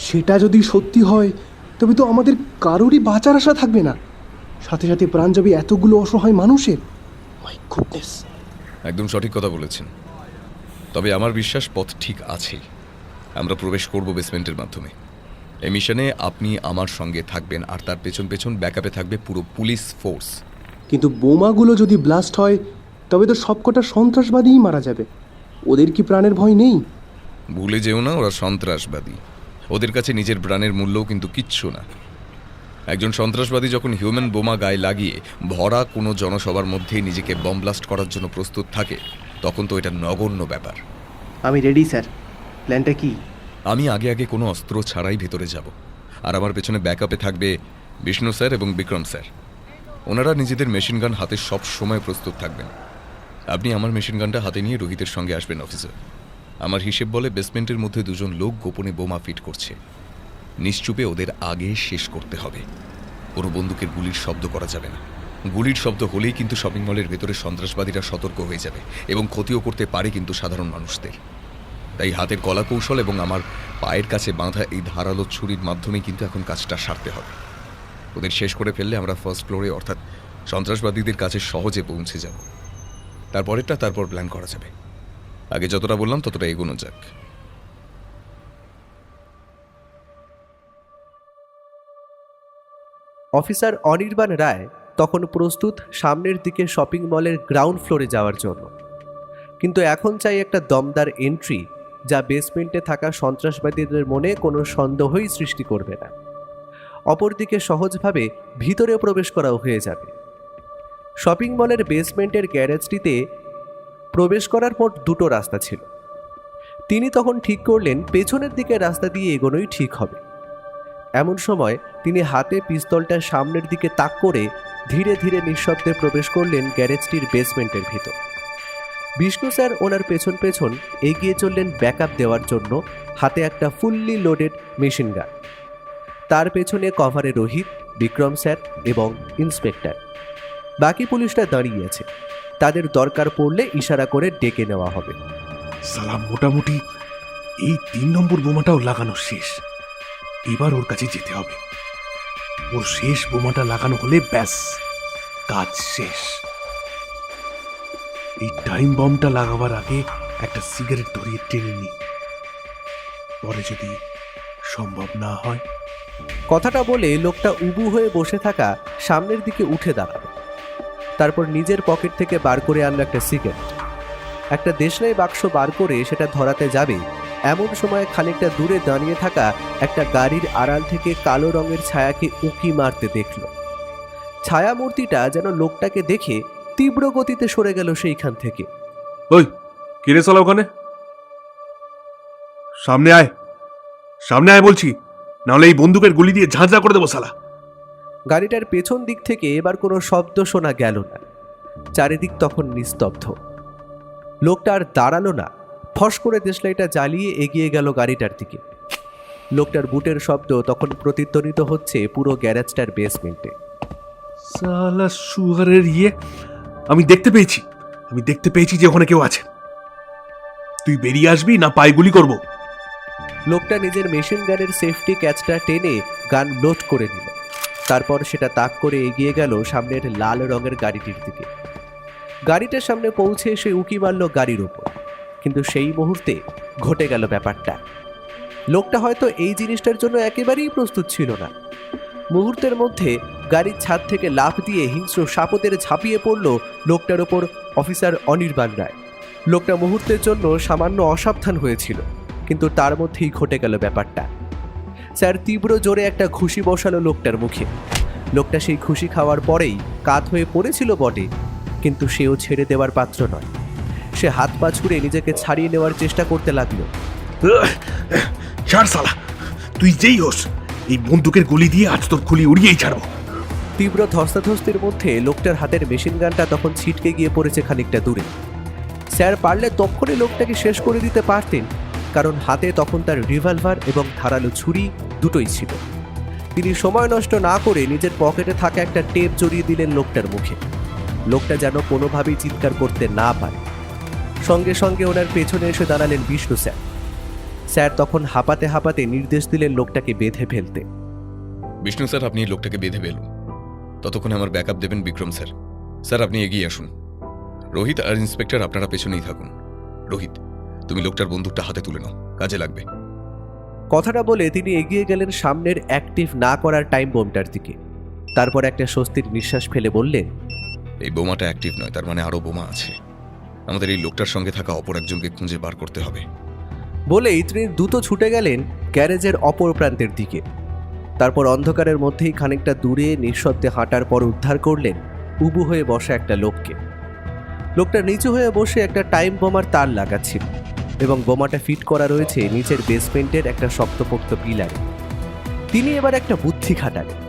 সেটা যদি সত্যি হয়, তবে তো আমাদের কারোরই বাঁচার আশা থাকবে না। সাথে সাথে প্রাণ যাবে এতগুলো অসহায় মানুষের। My goodness. একদম সঠিক কথা বলেছেন। তবে আমার বিশ্বাস পথ ঠিক আছে। আমরা প্রবেশ করব বেসমেন্টের মাধ্যমে। এই মিশনে আপনি আমার সঙ্গে থাকবেন, আর তার পেছন পেছন ব্যাকআপে থাকবে পুরো পুলিশ ফোর্স। কিন্তু বোমাগুলো যদি ব্লাস্ট হয়, তবে তো সবকটা সন্ত্রাসবাদীই মারা যাবে। ওদের কি প্রাণের ভয় নেই? ভুলে যেও না, ওরা সন্ত্রাসবাদী। ওদের কাছে নিজের প্রাণের মূল্যও কিন্তু কিচ্ছু না। একজন সন্ত্রাসবাদী যখন হিউম্যান বোমা গায়ে লাগিয়ে ভরা কোনো জনসভার মধ্যেই নিজেকে বম ব্লাস্ট করার জন্য প্রস্তুত থাকে, তখন তো এটা নগণ্য ব্যাপার। আমি রেডি স্যার, প্ল্যানটা কি? আমি আগে আগে কোনো অস্ত্র ছাড়াই ভেতরে যাব, আর আমার পেছনে ব্যাকআপে থাকবে বিষ্ণু স্যার এবং বিক্রম স্যার। ওনারা নিজেদের মেশিন গান হাতে সব সময় প্রস্তুত থাকবেন। আপনি আমার মেশিন গানটা হাতে নিয়ে রোহিতের সঙ্গে আসবেন অফিসার। আমার হিসেব বলে বেসমেন্টের মধ্যে দুজন লোক গোপনে বোমা ফিট করছে। নিশ্চুপে ওদের আগে শেষ করতে হবে। কোনো বন্দুকের গুলির শব্দ করা যাবে না। গুলির শব্দ হলেই কিন্তু শপিং মলের ভেতরে সন্ত্রাসবাদীরা সতর্ক হয়ে যাবে এবং ক্ষতিও করতে পারে কিন্তু সাধারণ মানুষদের। তাই হাতের কলা কৌশল এবং আমার পায়ের কাছে বাঁধা এই ধারালো ছুরির মাধ্যমে কিন্তু এখন কাজটা সারতে হবে। ওদের শেষ করে ফেললে আমরা ফার্স্ট ফ্লোরে অর্থাৎ সন্ত্রাসবাদীদের কাছে সহজে পৌঁছে যাব। তারপর প্ল্যান করা যাবে। আগে যতটা বললাম ততটা এগোনো যাক। অফিসার অনির্বাণ রায় তখন প্রস্তুত সামনের দিকে শপিং মলের গ্রাউন্ড ফ্লোরে যাওয়ার জন্য, কিন্তু এখন চাই একটা দমদার এন্ট্রি যা বেসমেন্টে থাকা সন্ত্রাসবাদীদের মনে কোনো সন্দেহই সৃষ্টি করবে না। অপরদিকে সহজভাবে ভিতরে প্রবেশ করাও হয়ে যাবে। শপিং মলের বেসমেন্টের গ্যারেজটিতে প্রবেশ করার মোট দুটো রাস্তা ছিল। তিনি তখন ঠিক করলেন পেছনের দিকে রাস্তা দিয়ে এগোনোই ঠিক হবে। এমন সময় তিনি হাতে পিস্তলটা সামনের দিকে তাক করে ধীরে ধীরে নিঃশব্দে প্রবেশ করলেন গ্যারেজটির বেসমেন্টের ভিতর। বিষ্ণু স্যার ওনার পেছন পেছন এগিয়ে চললেন ব্যাকআপ দেওয়ার জন্য, হাতে একটা ফুললি লোডেড মেশিন গান। তার পেছনে কভারে রোহিত, বিক্রম স্যার এবং ইন্সপেক্টর। বাকি পুলিশরা দাঁড়িয়ে আছে, তাদের দরকার পড়লে ইশারা করে ডেকে নেওয়া হবে। সালাম, মোটামুটি এই 3 নম্বর বোমাটাও লাগানো শেষ। এবার ওর কাছে যেতে হবে। ওর শেষ বোমাটা লাগানো হলে ব্যাস কাজ শেষ। এই টাইম বমটা লাগাবার আগে একটা সিগারেট ধরিয়ে টেনে নি, পরে যদি সম্ভব না হয়। কথাটা বলে লোকটা উবু হয়ে বসে থাকা সামনের দিকে উঠে দাঁড়ালো। তারপর নিজের পকেট থেকে বার করে আনলো একটা সিগারেট। একটা দেশলাই বাক্স বার করে সেটা ধরাতে যাবে এমন সময় খানিকটা দূরে দাঁড়িয়ে থাকা একটা গাড়ির আড়াল থেকে কালো রঙের ছায়াকে উঁকি মারতে দেখল। ছায়ামূর্তিটা যেন লোকটাকে দেখে তীব্র গতিতে সরে গেল সেইখান থেকে। ওই কিরে চলা, ওখানে সামনে আয়, সামনে আয় বলছি, নাহলে এই বন্দুকের গুলি দিয়ে ঝাঁঝরা করে দেবো শালা। গাড়িটার পেছন দিক থেকে এবার কোনো শব্দ শোনা গেল না। চারিদিক তখন নিস্তব্ধ। লোকটা আর দাঁড়ালো না, ফস করে দেশলাইটা জ্বালিয়ে এগিয়ে গেল গাড়িটার দিকে। লোকটার বুটের শব্দ তখন প্রতিধ্বনিত হচ্ছে পুরো গ্যারেজটার বেসমেন্টে। শালা সুগারের আমি দেখতে পেয়েছি যে ওখানে কেউ আছে। তুই বেরিয়ে আসবি না পায়ে গুলি করব? লোকটা নিজের মেশিন গানের সেফটি ক্যাচটা টেনে গান লোড করে নিল। তারপর সেটা তাক করে এগিয়ে গেল সামনের লাল রঙের গাড়িটির দিকে। গাড়িটার সামনে পৌঁছে সে উকি মারল গাড়ির ওপর, কিন্তু সেই মুহূর্তে ঘটে গেল ব্যাপারটা। লোকটা হয়তো এই জিনিসটার জন্য একেবারেই প্রস্তুত ছিল না। মুহূর্তের মধ্যে গাড়ির ছাদ থেকে লাফ দিয়ে হিংস্র সাপদের ঝাঁপিয়ে পড়ল লোকটার ওপর অফিসার অনির্বাণ রায়। লোকটা মুহূর্তের জন্য সামান্য অসাবধান হয়েছিল, কিন্তু তার মধ্যেই ঘটে গেল ব্যাপারটা। স্যার তীব্র জোরে একটা ঘুষি বসালো লোকটার মুখে। লোকটা সেই ঘুষি খাওয়ার পরেই কাত হয়ে পড়েছিল বটে, কিন্তু সেও ছেড়ে দেওয়ার পাত্র নয়। সে হাত পা ছুঁড়ে নিজেকে ছাড়িয়ে নেওয়ার চেষ্টা করতে লাগলো। ছাড় শালা, তুই যেই হোস, এই বন্দুকের গুলি দিয়ে আজ তোর খুলি উড়িয়েই ছাড়বো। তীব্র ধস্তাধস্তির মধ্যে লোকটার হাতের মেশিন গানটা তখন ছিটকে গিয়ে পড়েছে খানিকটা দূরে। স্যার পারলে তখনই লোকটাকে শেষ করে দিতে পারতেন, কারণ হাতে তখন তার রিভলভার এবং ধারালো ছুরি দুটোই ছিল। তিনি সময় নষ্ট না করে নিজের পকেটে থাকা একটা টেপ জড়িয়ে দিলেন লোকটার মুখে। লোকটা যেন কোনোভাবেই চিৎকার করতে না পারে। সঙ্গে সঙ্গে ওনার পেছনে এসে দাঁড়ালেন বিষ্ণু স্যার। স্যার তখন হাঁপাতে হাঁপাতে নির্দেশ দিলেন লোকটাকে বেঁধে ফেলতে। বিষ্ণু স্যার, আপনি লোকটাকে বেঁধে ফেলুন। ততক্ষণে আমার ব্যাকআপ দেবেন বিক্রম স্যার। স্যার আপনি এগিয়ে আসুন। রোহিত আর ইন্সপেক্টর আপনারা পেছনেই থাকুন। রোহিত, তুমি লোকটার বন্দুকটা হাতে তুলে নাও, কাজে লাগবে। কথাটা বলে তিনি এগিয়ে গেলেন সামনের অ্যাক্টিভ না করার টাইম বোমটার দিকে। তারপর একটা স্বস্তির নিঃশ্বাস ফেলে বললেন, এই বোমাটা অ্যাক্টিভ নয়, তার মানে আরও বোমা আছে। আমাদের এই লোকটার সঙ্গে থাকা অপর একজনকে খুঁজে বার করতে হবে। বলেই তিনি দ্রুত ছুটে গেলেন গ্যারেজের অপর প্রান্তের দিকে। তারপর অন্ধকারের মধ্যেই খানিকটা দূরে নিঃশব্দে হাঁটার পর উদ্ধার করলেন উবু হয়ে বসা একটা লোককে। লোকটা নিচু হয়ে বসে একটা টাইম বোমার তার লাগাচ্ছিল এবং বোমাটা ফিট করা রয়েছে নিচের বেসমেন্টের একটা শক্তপোক্ত পিলারে। তিনি এবার একটা বুদ্ধি খাটালেন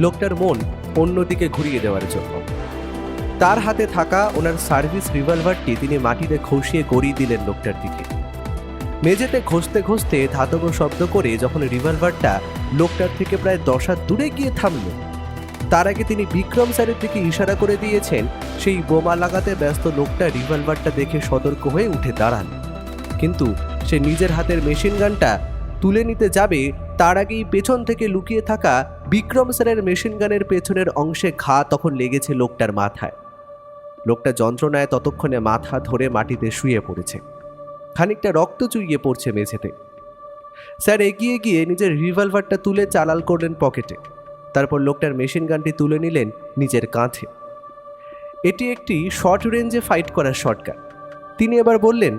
লোকটার মন অন্যদিকে ঘুরিয়ে দেওয়ার জন্য। তার হাতে থাকা ওনার সার্ভিস রিভলভারটি তিনি মাটিতে খসিয়ে গড়িয়ে দিলেন লোকটার দিকে। মেঝেতে ঘষতে ঘষতে ধাতব শব্দ করে যখন রিভলভারটা লোকটার থেকে প্রায় 10 হাত দূরে গিয়ে থামল, তার আগে তিনি বিক্রম স্যারের দিকে ইশারা করে দিয়েছেন সেই বোমা লাগাতে ব্যস্ত লোকটা রিভলভারটা দেখে সতর্ক হয়ে উঠে দাঁড়ান। কিন্তু সে নিজের হাতের মেশিন গানটা তুলে নিতে যাবে তার আগেই পেছন থেকে লুকিয়ে থাকা বিক্রম স্যারের মেশিন গানের পেছনের অংশে ঘা তখন লেগেছে লোকটার মাথায়। লোকটা যন্ত্রণায় ততক্ষণে মাথা ধরে মাটিতে শুয়ে পড়েছে, খানিকটা রক্ত চুইয়ে পড়ছে মেঝেতে। স্যার এগিয়ে গিয়ে নিজের রিভলভারটা তুলে চালাল করলেন পকেটে, তারপর লোকটার মেশিন গানটি তুলে নিলেন নিজের কাঁধে। এটি একটি শর্ট রেঞ্জে ফাইট করার শর্টকাট। তিনি এবার বললেন,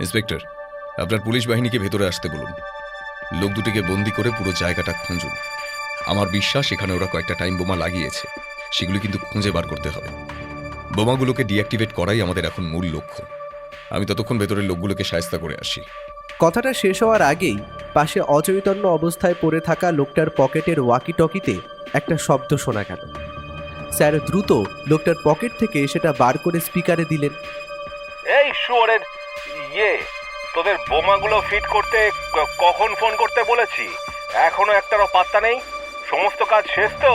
ইন্সপেক্টর, আপনার পুলিশ বাহিনীকে ভেতরে আসতে বলুন। লোক দুটিকে বন্দি করে পুরো জায়গাটা খুঁজুন। আমার বিশ্বাস এখানে ওরা কয়েকটা টাইম বোমা লাগিয়েছে, সেগুলো কিন্তু খুঁজে বার করতে হবে। বোমাগুলোকে ডিঅ্যাক্টিভেট করাই আমাদের এখন মূল লক্ষ্য। আমি ততক্ষণ ভেতরের লোকগুলোকে শায়েস্তা করে আসি। কথাটা শেষ হওয়ার আগেই পাশে অচৈতন্য অবস্থায় পড়ে থাকা লোকটার পকেটের ওয়াকি টকিতে একটা শব্দ শোনা গেল। স্যার দ্রুত লোকটার পকেট থেকে সেটা বার করে স্পিকারে দিলেন। এই শুয়োরের তোদের বোমাগুলো ফিট করতে কখন ফোন করতে বলেছি? এখনো একটারও পাত্তা নেই। সমস্ত কাজ শেষ তো?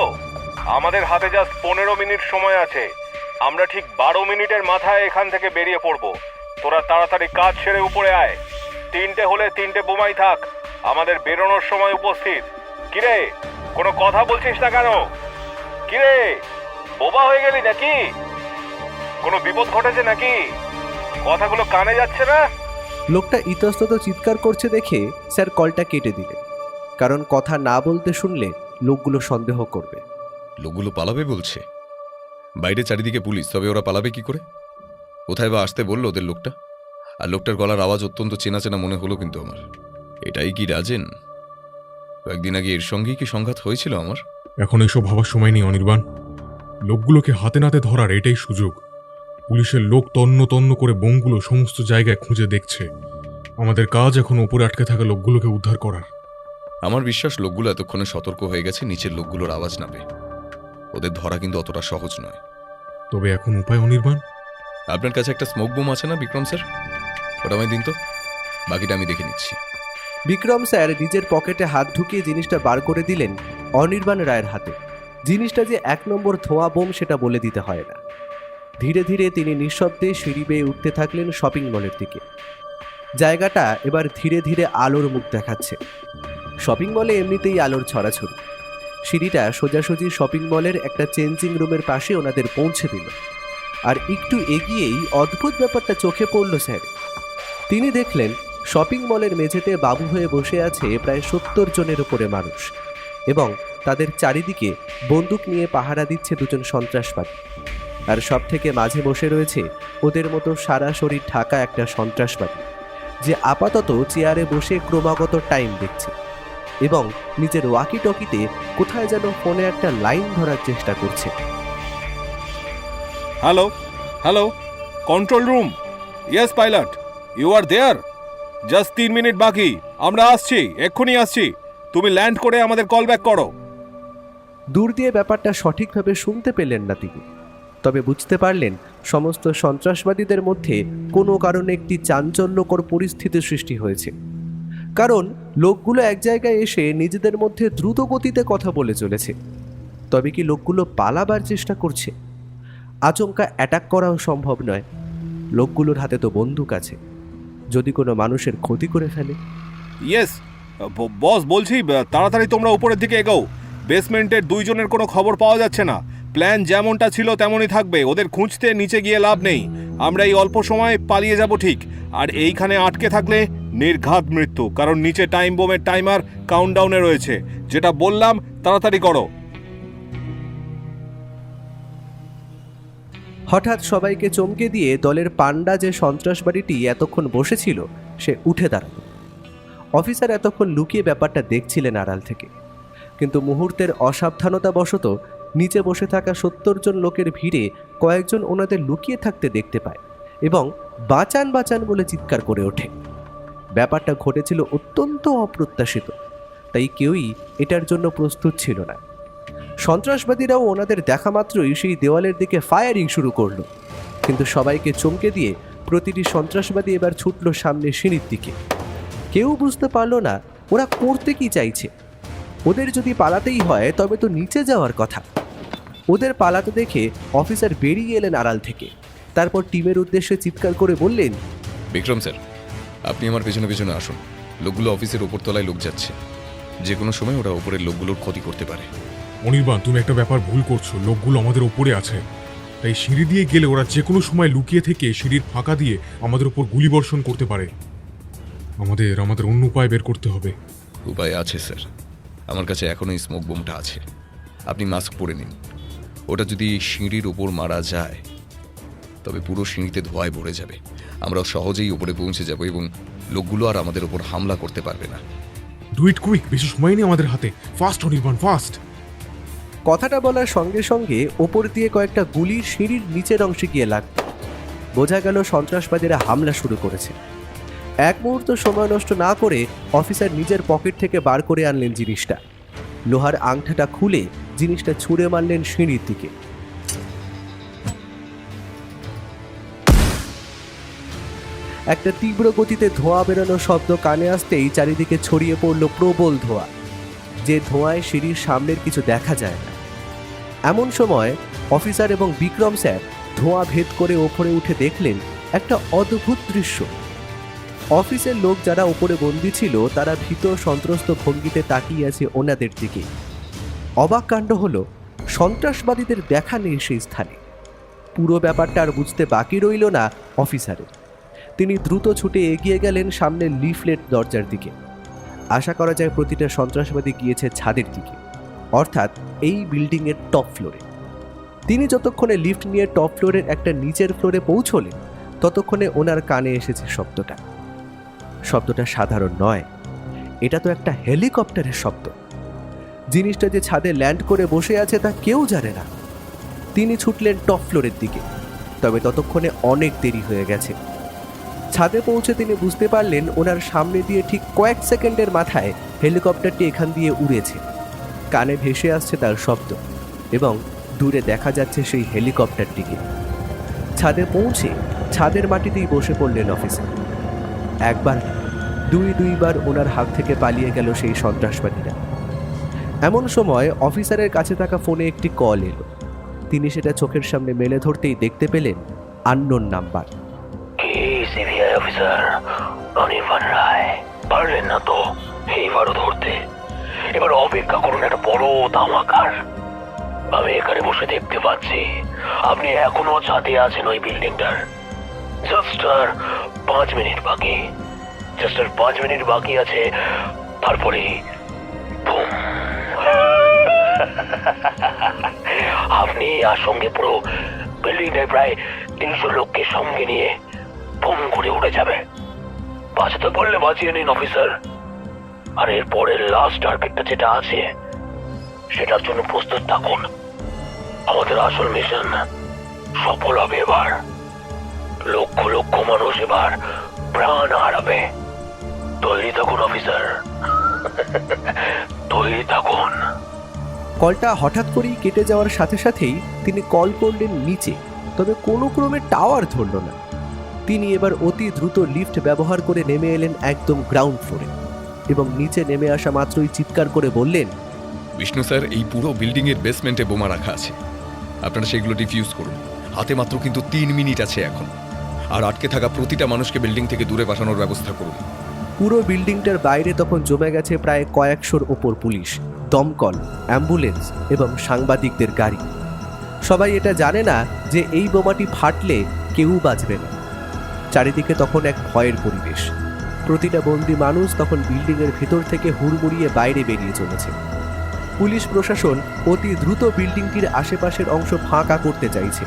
আমাদের হাতে জাস্ট 15 মিনিট সময় আছে। আমরা ঠিক 12 মিনিটের মাথায় এখান থেকে বেরিয়ে পড়বো। তোরা তাড়াতাড়ি কাজ সেরে উপরে আয়। 3টে হলে 3টে বোমাই থাক, আমাদের বেরোনোর সময় উপস্থিত। কিরে, কোনো কথা বলছিস না কেন? কিরে, বোবা হয়ে গেলি নাকি? কোনো বিপদ ঘটেছে নাকি? কথাগুলো কানে যাচ্ছে না? লোকটা ইতস্তত চিৎকার করছে দেখে স্যার কলটা কেটে দিলেন, কারণ কথা না বলতে শুনলে লোকগুলো সন্দেহ করবে। লোকগুলো পালাবে বলছে? বাইরে চারিদিকে পুলিশ, তবে ওরা পালাবে কি করে? কোথায় বা আসতে বললো ওদের লোকটা? আর লোকটার গলার আওয়াজ অত্যন্ত চেনা চেনা মনে হলো কিন্তু আমার। এটাই কি রাজেন? কয়েকদিন আগে এর সঙ্গেই কি সংঘাত হয়েছিল আমার? এখন এসব ভাবার সময় নেই অনির্বাণ। লোকগুলোকে হাতে নাতে ধরার এটাই সুযোগ। পুলিশের লোক তন্ন তন্ন করে বোমগুলো সমস্ত জায়গায় খুঁজে দেখছে। আমাদের কাজ এখন ওপরে আটকে থাকা লোকগুলোকে উদ্ধার করার। আমার বিশ্বাস লোকগুলো এতক্ষণে সতর্ক হয়ে গেছে নিচের লোকগুলোর আওয়াজ নাবে। ওদের ধরা কিন্তু অতটা সহজ নয়। তবে এখন উপায় অনির্বাণ? আপনার কাছে একটা স্মোক বোম আছে না বিক্রম স্যার? ওটা আমায় দিন তো, বাকিটা আমি দেখে নিচ্ছি। বিক্রম স্যার নিজের পকেটে হাত ঢুকিয়ে জিনিসটা বার করে দিলেন অনির্বাণ রায়ের হাতে। জিনিসটা যে 1 নম্বর ধোঁয়া বোম সেটা বলে দিতে হয় না। ধীরে ধীরে তিনি নিঃশব্দে সিঁড়ি বেয়ে উঠতে থাকলেন শপিং মলের দিকে। জায়গাটা এবার ধীরে ধীরে আলোর মুখ দেখাচ্ছে। শপিং মলে এমনিতেই আলোর ছড়াছড়ি। সিঁড়িটা সোজাসুজি শপিং মলের একটা চেঞ্জিং রুমের পাশে ওনাদের পৌঁছে দিল। আর একটু এগিয়েই অদ্ভুত ব্যাপারটা চোখে পড়ল স্যার। তিনি দেখলেন শপিং মলের মেঝেতে বাবু হয়ে বসে আছে প্রায় 70 জনের উপরে মানুষ, এবং তাদের চারিদিকে বন্দুক নিয়ে পাহারা দিচ্ছে 2 জন সন্ত্রাসবাদী। আর সব থেকে মাঝে বসে রয়েছে ওদের মতো সারা শরীর ঢাকা একটা সন্ত্রাসবাদী, যে আপাতত চেয়ারে বসে ক্রমাগত টাইম দেখছে এবং নিজের ওয়াকি টকিতে কোথায় যেন ফোনে একটা লাইন ধরার চেষ্টা করছে। Hello hello, control room. Yes pilot, you are there. Just 3 minute বাকি, আমরা আসছি, এক্ষুনি আসছি। তুমি ল্যান্ড করে আমাদের কল ব্যাক করো। দূর দিয়ে ব্যাপারটা সঠিকভাবে শুনতে পেলেন না তিনি, তবে বুঝতে পারলেন সমস্ত সন্ত্রাসবাদীদের মধ্যে কোনো কারণে একটি চাঞ্চল্যকর পরিস্থিতির সৃষ্টি হয়েছে। কারণ লোকগুলো এক জায়গায় এসে নিজেদের মধ্যে দ্রুত গতিতে কথা বলে চলেছে। তবে কি লোকগুলো পালাবার চেষ্টা করছে? আচমকা অ্যাটাক করাও সম্ভব নয়। লোকগুলোর হাতে তো বন্দুক আছে, যদি কোনো মানুষের ক্ষতি করে ফেলে। ইয়েস বস, বলছি তাড়াতাড়ি তোমরা উপরের দিকে এগোও। বেসমেন্টের 2 জনের কোনো খবর পাওয়া যাচ্ছে না। প্ল্যান যেমনটা ছিল তেমনই থাকবে। ওদের খুঁজতে নিচে গিয়ে লাভ নেই। আমরা এই অল্প সময় পালিয়ে যাব ঠিক, আর এইখানে আটকে থাকলে নির্ঘাত মৃত্যু, কারণ নিচে টাইম বোমের টাইমার কাউন্টডাউনে রয়েছে। যেটা বললাম তাড়াতাড়ি করো। হঠাৎ সবাইকে চমকে দিয়ে দলের পান্ডা যে সন্ত্রাসবাদীটি এতক্ষণ বসেছিল সে উঠে দাঁড়ালো। অফিসার এতক্ষণ লুকিয়ে ব্যাপারটা দেখছিলেন আড়াল থেকে, কিন্তু মুহূর্তের অসাবধানতাবশত নিচে বসে থাকা 70 জন লোকের ভিড়ে কয়েকজন ওনাদের লুকিয়ে থাকতে দেখতে পায় এবং বাঁচান বাঁচান বলে চিৎকার করে ওঠে। ব্যাপারটা ঘটেছিল অত্যন্ত অপ্রত্যাশিত, তাই কেউই এটার জন্য প্রস্তুত ছিল না। সন্ত্রাসবাদীরাও ওনাদের দেখা মাত্রই সেই দেওয়ালের দিকে ফায়ারিং শুরু করলো, কিন্তু সবাইকে চমকে দিয়ে প্রতিটি সন্ত্রাসবাদী এবার ছুটল সামনে সিঁড়ির দিকে। কেউ বুঝতে পারল না ওরা করতে কি চাইছে। ওদের যদি পালাতেই হয় তবে তো নিচে যাওয়ার কথা। ওদের পালাতে দেখে অফিসার বেরিয়ে এলেন আড়াল থেকে, তারপর টিমের উদ্দেশ্যে চিৎকার করে বললেন, বিক্রম স্যার, আপনি আমার পেছনে পেছনে আসুন। লোকগুলো অফিসের ওপর তলায় লোক যাচ্ছে, যে কোনো সময় ওরা ওপরের লোকগুলোর ক্ষতি করতে পারে। অনির্বাণ, তুমি একটা ব্যাপার ভুল করছো। লোকগুলো আমাদের ওপরে আছে, তাই সিঁড়ি দিয়ে গেলে ওরা যে কোনো সময় লুকিয়ে থেকে সিঁড়ির ফাঁকা দিয়ে আমাদের উপর গুলি বর্ষণ করতে পারে। আমাদের অন্য উপায় বের করতে হবে। উপায় আছে স্যার, আমার কাছে এখনো স্মোক বোমটা আছে। আপনি মাস্ক পরে নিন। ওটা যদি সিঁড়ির উপর মারা যায় তবে পুরো সিঁড়িতে ধোঁয়ায় ভরে যাবে। আমরা সহজেই উপরে পৌঁছে যাব এবং লোকগুলো আর আমাদের উপর হামলা করতে পারবে না। ডু ইট কুইক, বেশি সময় নেই আমাদের হাতে। Fast Anirban, fast. কথাটা বলার সঙ্গে সঙ্গে ওপর দিয়ে কয়েকটা গুলি সিঁড়ির নিচের অংশে গিয়ে লাগল। বোঝা গেল সন্ত্রাসবাদীরা হামলা শুরু করেছে। এক মুহূর্ত সময় নষ্ট না করে অফিসার নিজের পকেট থেকে বার করে আনলেন জিনিসটা। লোহার আংটাটা খুলে জিনিসটা ছুঁড়ে মারলেন সিঁড়ির দিকে। একটা তীব্র গতিতে ধোঁয়া বেরোনোর শব্দ কানে আসতেই চারিদিকে ছড়িয়ে পড়ল প্রবল ধোঁয়া, যে ধোঁয়ায় সিঁড়ির সামনের কিছু দেখা যায় না। এমন সময় অফিসার এবং বিক্রম স্যার ধোঁয়া ভেদ করে ওপরে উঠে দেখলেন একটা অদ্ভুত দৃশ্য। অফিসের লোক যারা ওপরে বন্দী ছিল তারা ভীত সন্ত্রস্ত ভঙ্গিতে তাকিয়ে আছে ওনাদের দিকে। অবাক কাণ্ড হলো, সন্ত্রাসবাদীদের দেখা নেই সেই স্থানে। পুরো ব্যাপারটা আর বুঝতে বাকি রইল না অফিসারের। তিনি দ্রুত ছুটে এগিয়ে গেলেন সামনের লিফলেট দরজার দিকে। আশা করা যায় প্রতিটা সন্ত্রাসবাদী গিয়েছে ছাদের দিকে, অর্থাৎ এই বিল্ডিংয়ের টপ ফ্লোরে। তিনি যতক্ষণে লিফট নিয়ে টপ ফ্লোরের একটা নিচের ফ্লোরে পৌঁছলেন ততক্ষণে ওনার কানে এসেছে শব্দটা সাধারণ নয়, এটা তো একটা হেলিকপ্টারের শব্দ। জিনিসটা যে ছাদে ল্যান্ড করে বসে আছে তা কেউ জানে না। তিনি ছুটলেন টপ ফ্লোরের দিকে, তবে ততক্ষণে অনেক দেরি হয়ে গেছে। ছাদে পৌঁছে তিনি বুঝতে পারলেন ওনার সামনে দিয়ে ঠিক কয়েক সেকেন্ডের মাথায় হেলিকপ্টারটি এখান দিয়ে উড়েছে। কানে ভেসে আসছে তার শব্দ এবং দূরে দেখা যাচ্ছে সেই হেলিকপ্টারটিকে। ছাদে পৌঁছে ছাদের মাটিতেই বসে পড়লেন অফিসার। একবার দুইবার ওনার হাত থেকে পালিয়ে গেল সেই সন্ত্রাসবাদীরা। এমন সময় অফিসারের কাছে থাকা ফোনে একটি কল এলো। তিনি সেটা চোখের সামনে মেলে ধরতেই দেখতে পেলেন unknown number. CBI officer Anirban Roy, পারলেন না তো এইবারও ধরতে? এবার অপেক্ষা করুন একটা বড় ধামাকার। আমি এখানে বসে দেখতে পাচ্ছি আপনি এখনো ছাদে আছেন ওই বিল্ডিংটার। জাস্ট আর 5 মিনিট বাকি, আছে, তারপরে বুম। আপনি আর সঙ্গে পুরো বিল্ডিংটায় প্রায় 300 লোককে সঙ্গে নিয়ে বুম করে উড়ে যাবে। বাঁচাতে বললে বাঁচিয়ে নিন অফিসার। আর এর পরের লাস্ট টার্গেটটা যেটা আছে সেটার জন্য প্রস্তুত থাকুন। আমাদের আসল মিশন সফল হবে এবার। লক্ষ লক্ষ মানুষ এবার প্রাণ হারাবে। তৈরি থাকুন অফিসার, তৈরি থাকুন। কলটা হঠাৎ করেই কেটে যাওয়ার সাথে সাথেই তিনি কল করলেন নিচে, তবে কোনো ক্রমে টাওয়ার ধরল না। তিনি এবার অতি দ্রুত লিফট ব্যবহার করে নেমে এলেন একদম গ্রাউন্ড ফ্লোরে এবং নিচে নেমে আসা মাত্রই চিৎকার করে বললেন, বিষ্ণু স্যার, এই পুরো বিল্ডিংয়ের বেসমেন্টে বোমা রাখা আছে। আপনারা সেগুলো ডিফিউজ করুন। হাতে মাত্র কিন্তু 3 মিনিট আছে এখন। আর আটকে থাকা প্রতিটা মানুষকে বিল্ডিং থেকে দূরে পাঠানোর ব্যবস্থা করুন। পুরো বিল্ডিংটার বাইরে তখন জমে গেছে প্রায় কয়েকশোর ওপর পুলিশ, দমকল, অ্যাম্বুলেন্স এবং সাংবাদিকদের গাড়ি। সবাই এটা জানে না যে এই বোমাটি ফাটলে কেউ বাঁচবে না। চারিদিকে তখন এক ভয়ের পরিবেশ। প্রতিটা বন্দি মানুষ তখন বিল্ডিংয়ের ভেতর থেকে হুড়মুড়িয়ে বাইরে বেরিয়ে চলেছে। পুলিশ প্রশাসন অতি দ্রুত বিল্ডিংটির আশেপাশের অংশ ফাঁকা করতে চাইছে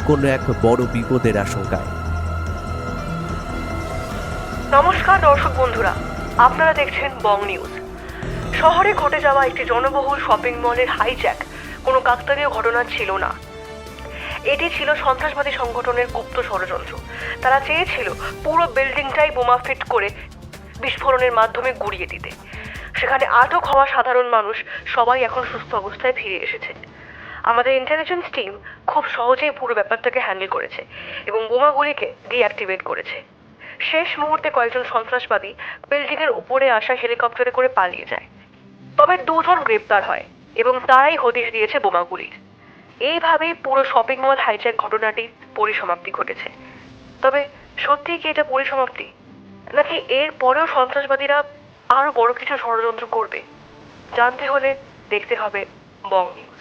কোনো এক বড় বিপদের আশঙ্কায়। নমস্কার দর্শক বন্ধুরা, আপনারা দেখছেন বং নিউজ। শহরে ঘটে যাওয়া একটি জনবহুল শপিং মলের হাইজ্যাক কোনো কাকতালীয় ঘটনা ছিল না। এটি ছিল সন্ত্রাসবাদী সংগঠনের গুপ্ত ষড়যন্ত্র। তারা চেয়েছিল পুরো বিল্ডিংটাই বোমা ফিট করে বিস্ফোরণের মাধ্যমে গুড়িয়ে দিতে। সেখানে আটক হওয়া সাধারণ মানুষ সবাই এখন সুস্থ অবস্থায় ফিরে এসেছে। আমাদের ইন্টেলিজেন্স টিম খুব সহজেই পুরো ব্যাপারটাকে হ্যান্ডেল করেছে এবং বোমাগুলিকে ডিঅ্যাক্টিভেট করেছে। শেষ মুহূর্তে কয়েকজন সন্ত্রাসবাদী বিল্ডিংয়ের উপরে আসা হেলিকপ্টারে করে পালিয়ে যায়, তবে 2 জন গ্রেপ্তার হয় এবং তারাই হদিশ দিয়েছে বোমাগুলির। এইভাবেই পুরো শপিং মল হাইজ্যাক ঘটনাটির পরিসমাপ্তি ঘটেছে। তবে সত্যিই কি এটা পরিসমাপ্তি, নাকি এর পরেও সন্ত্রাসবাদীরা আরো বড় কিছু ষড়যন্ত্র করবে? জানতে হলে দেখতে হবে বং নিউজ।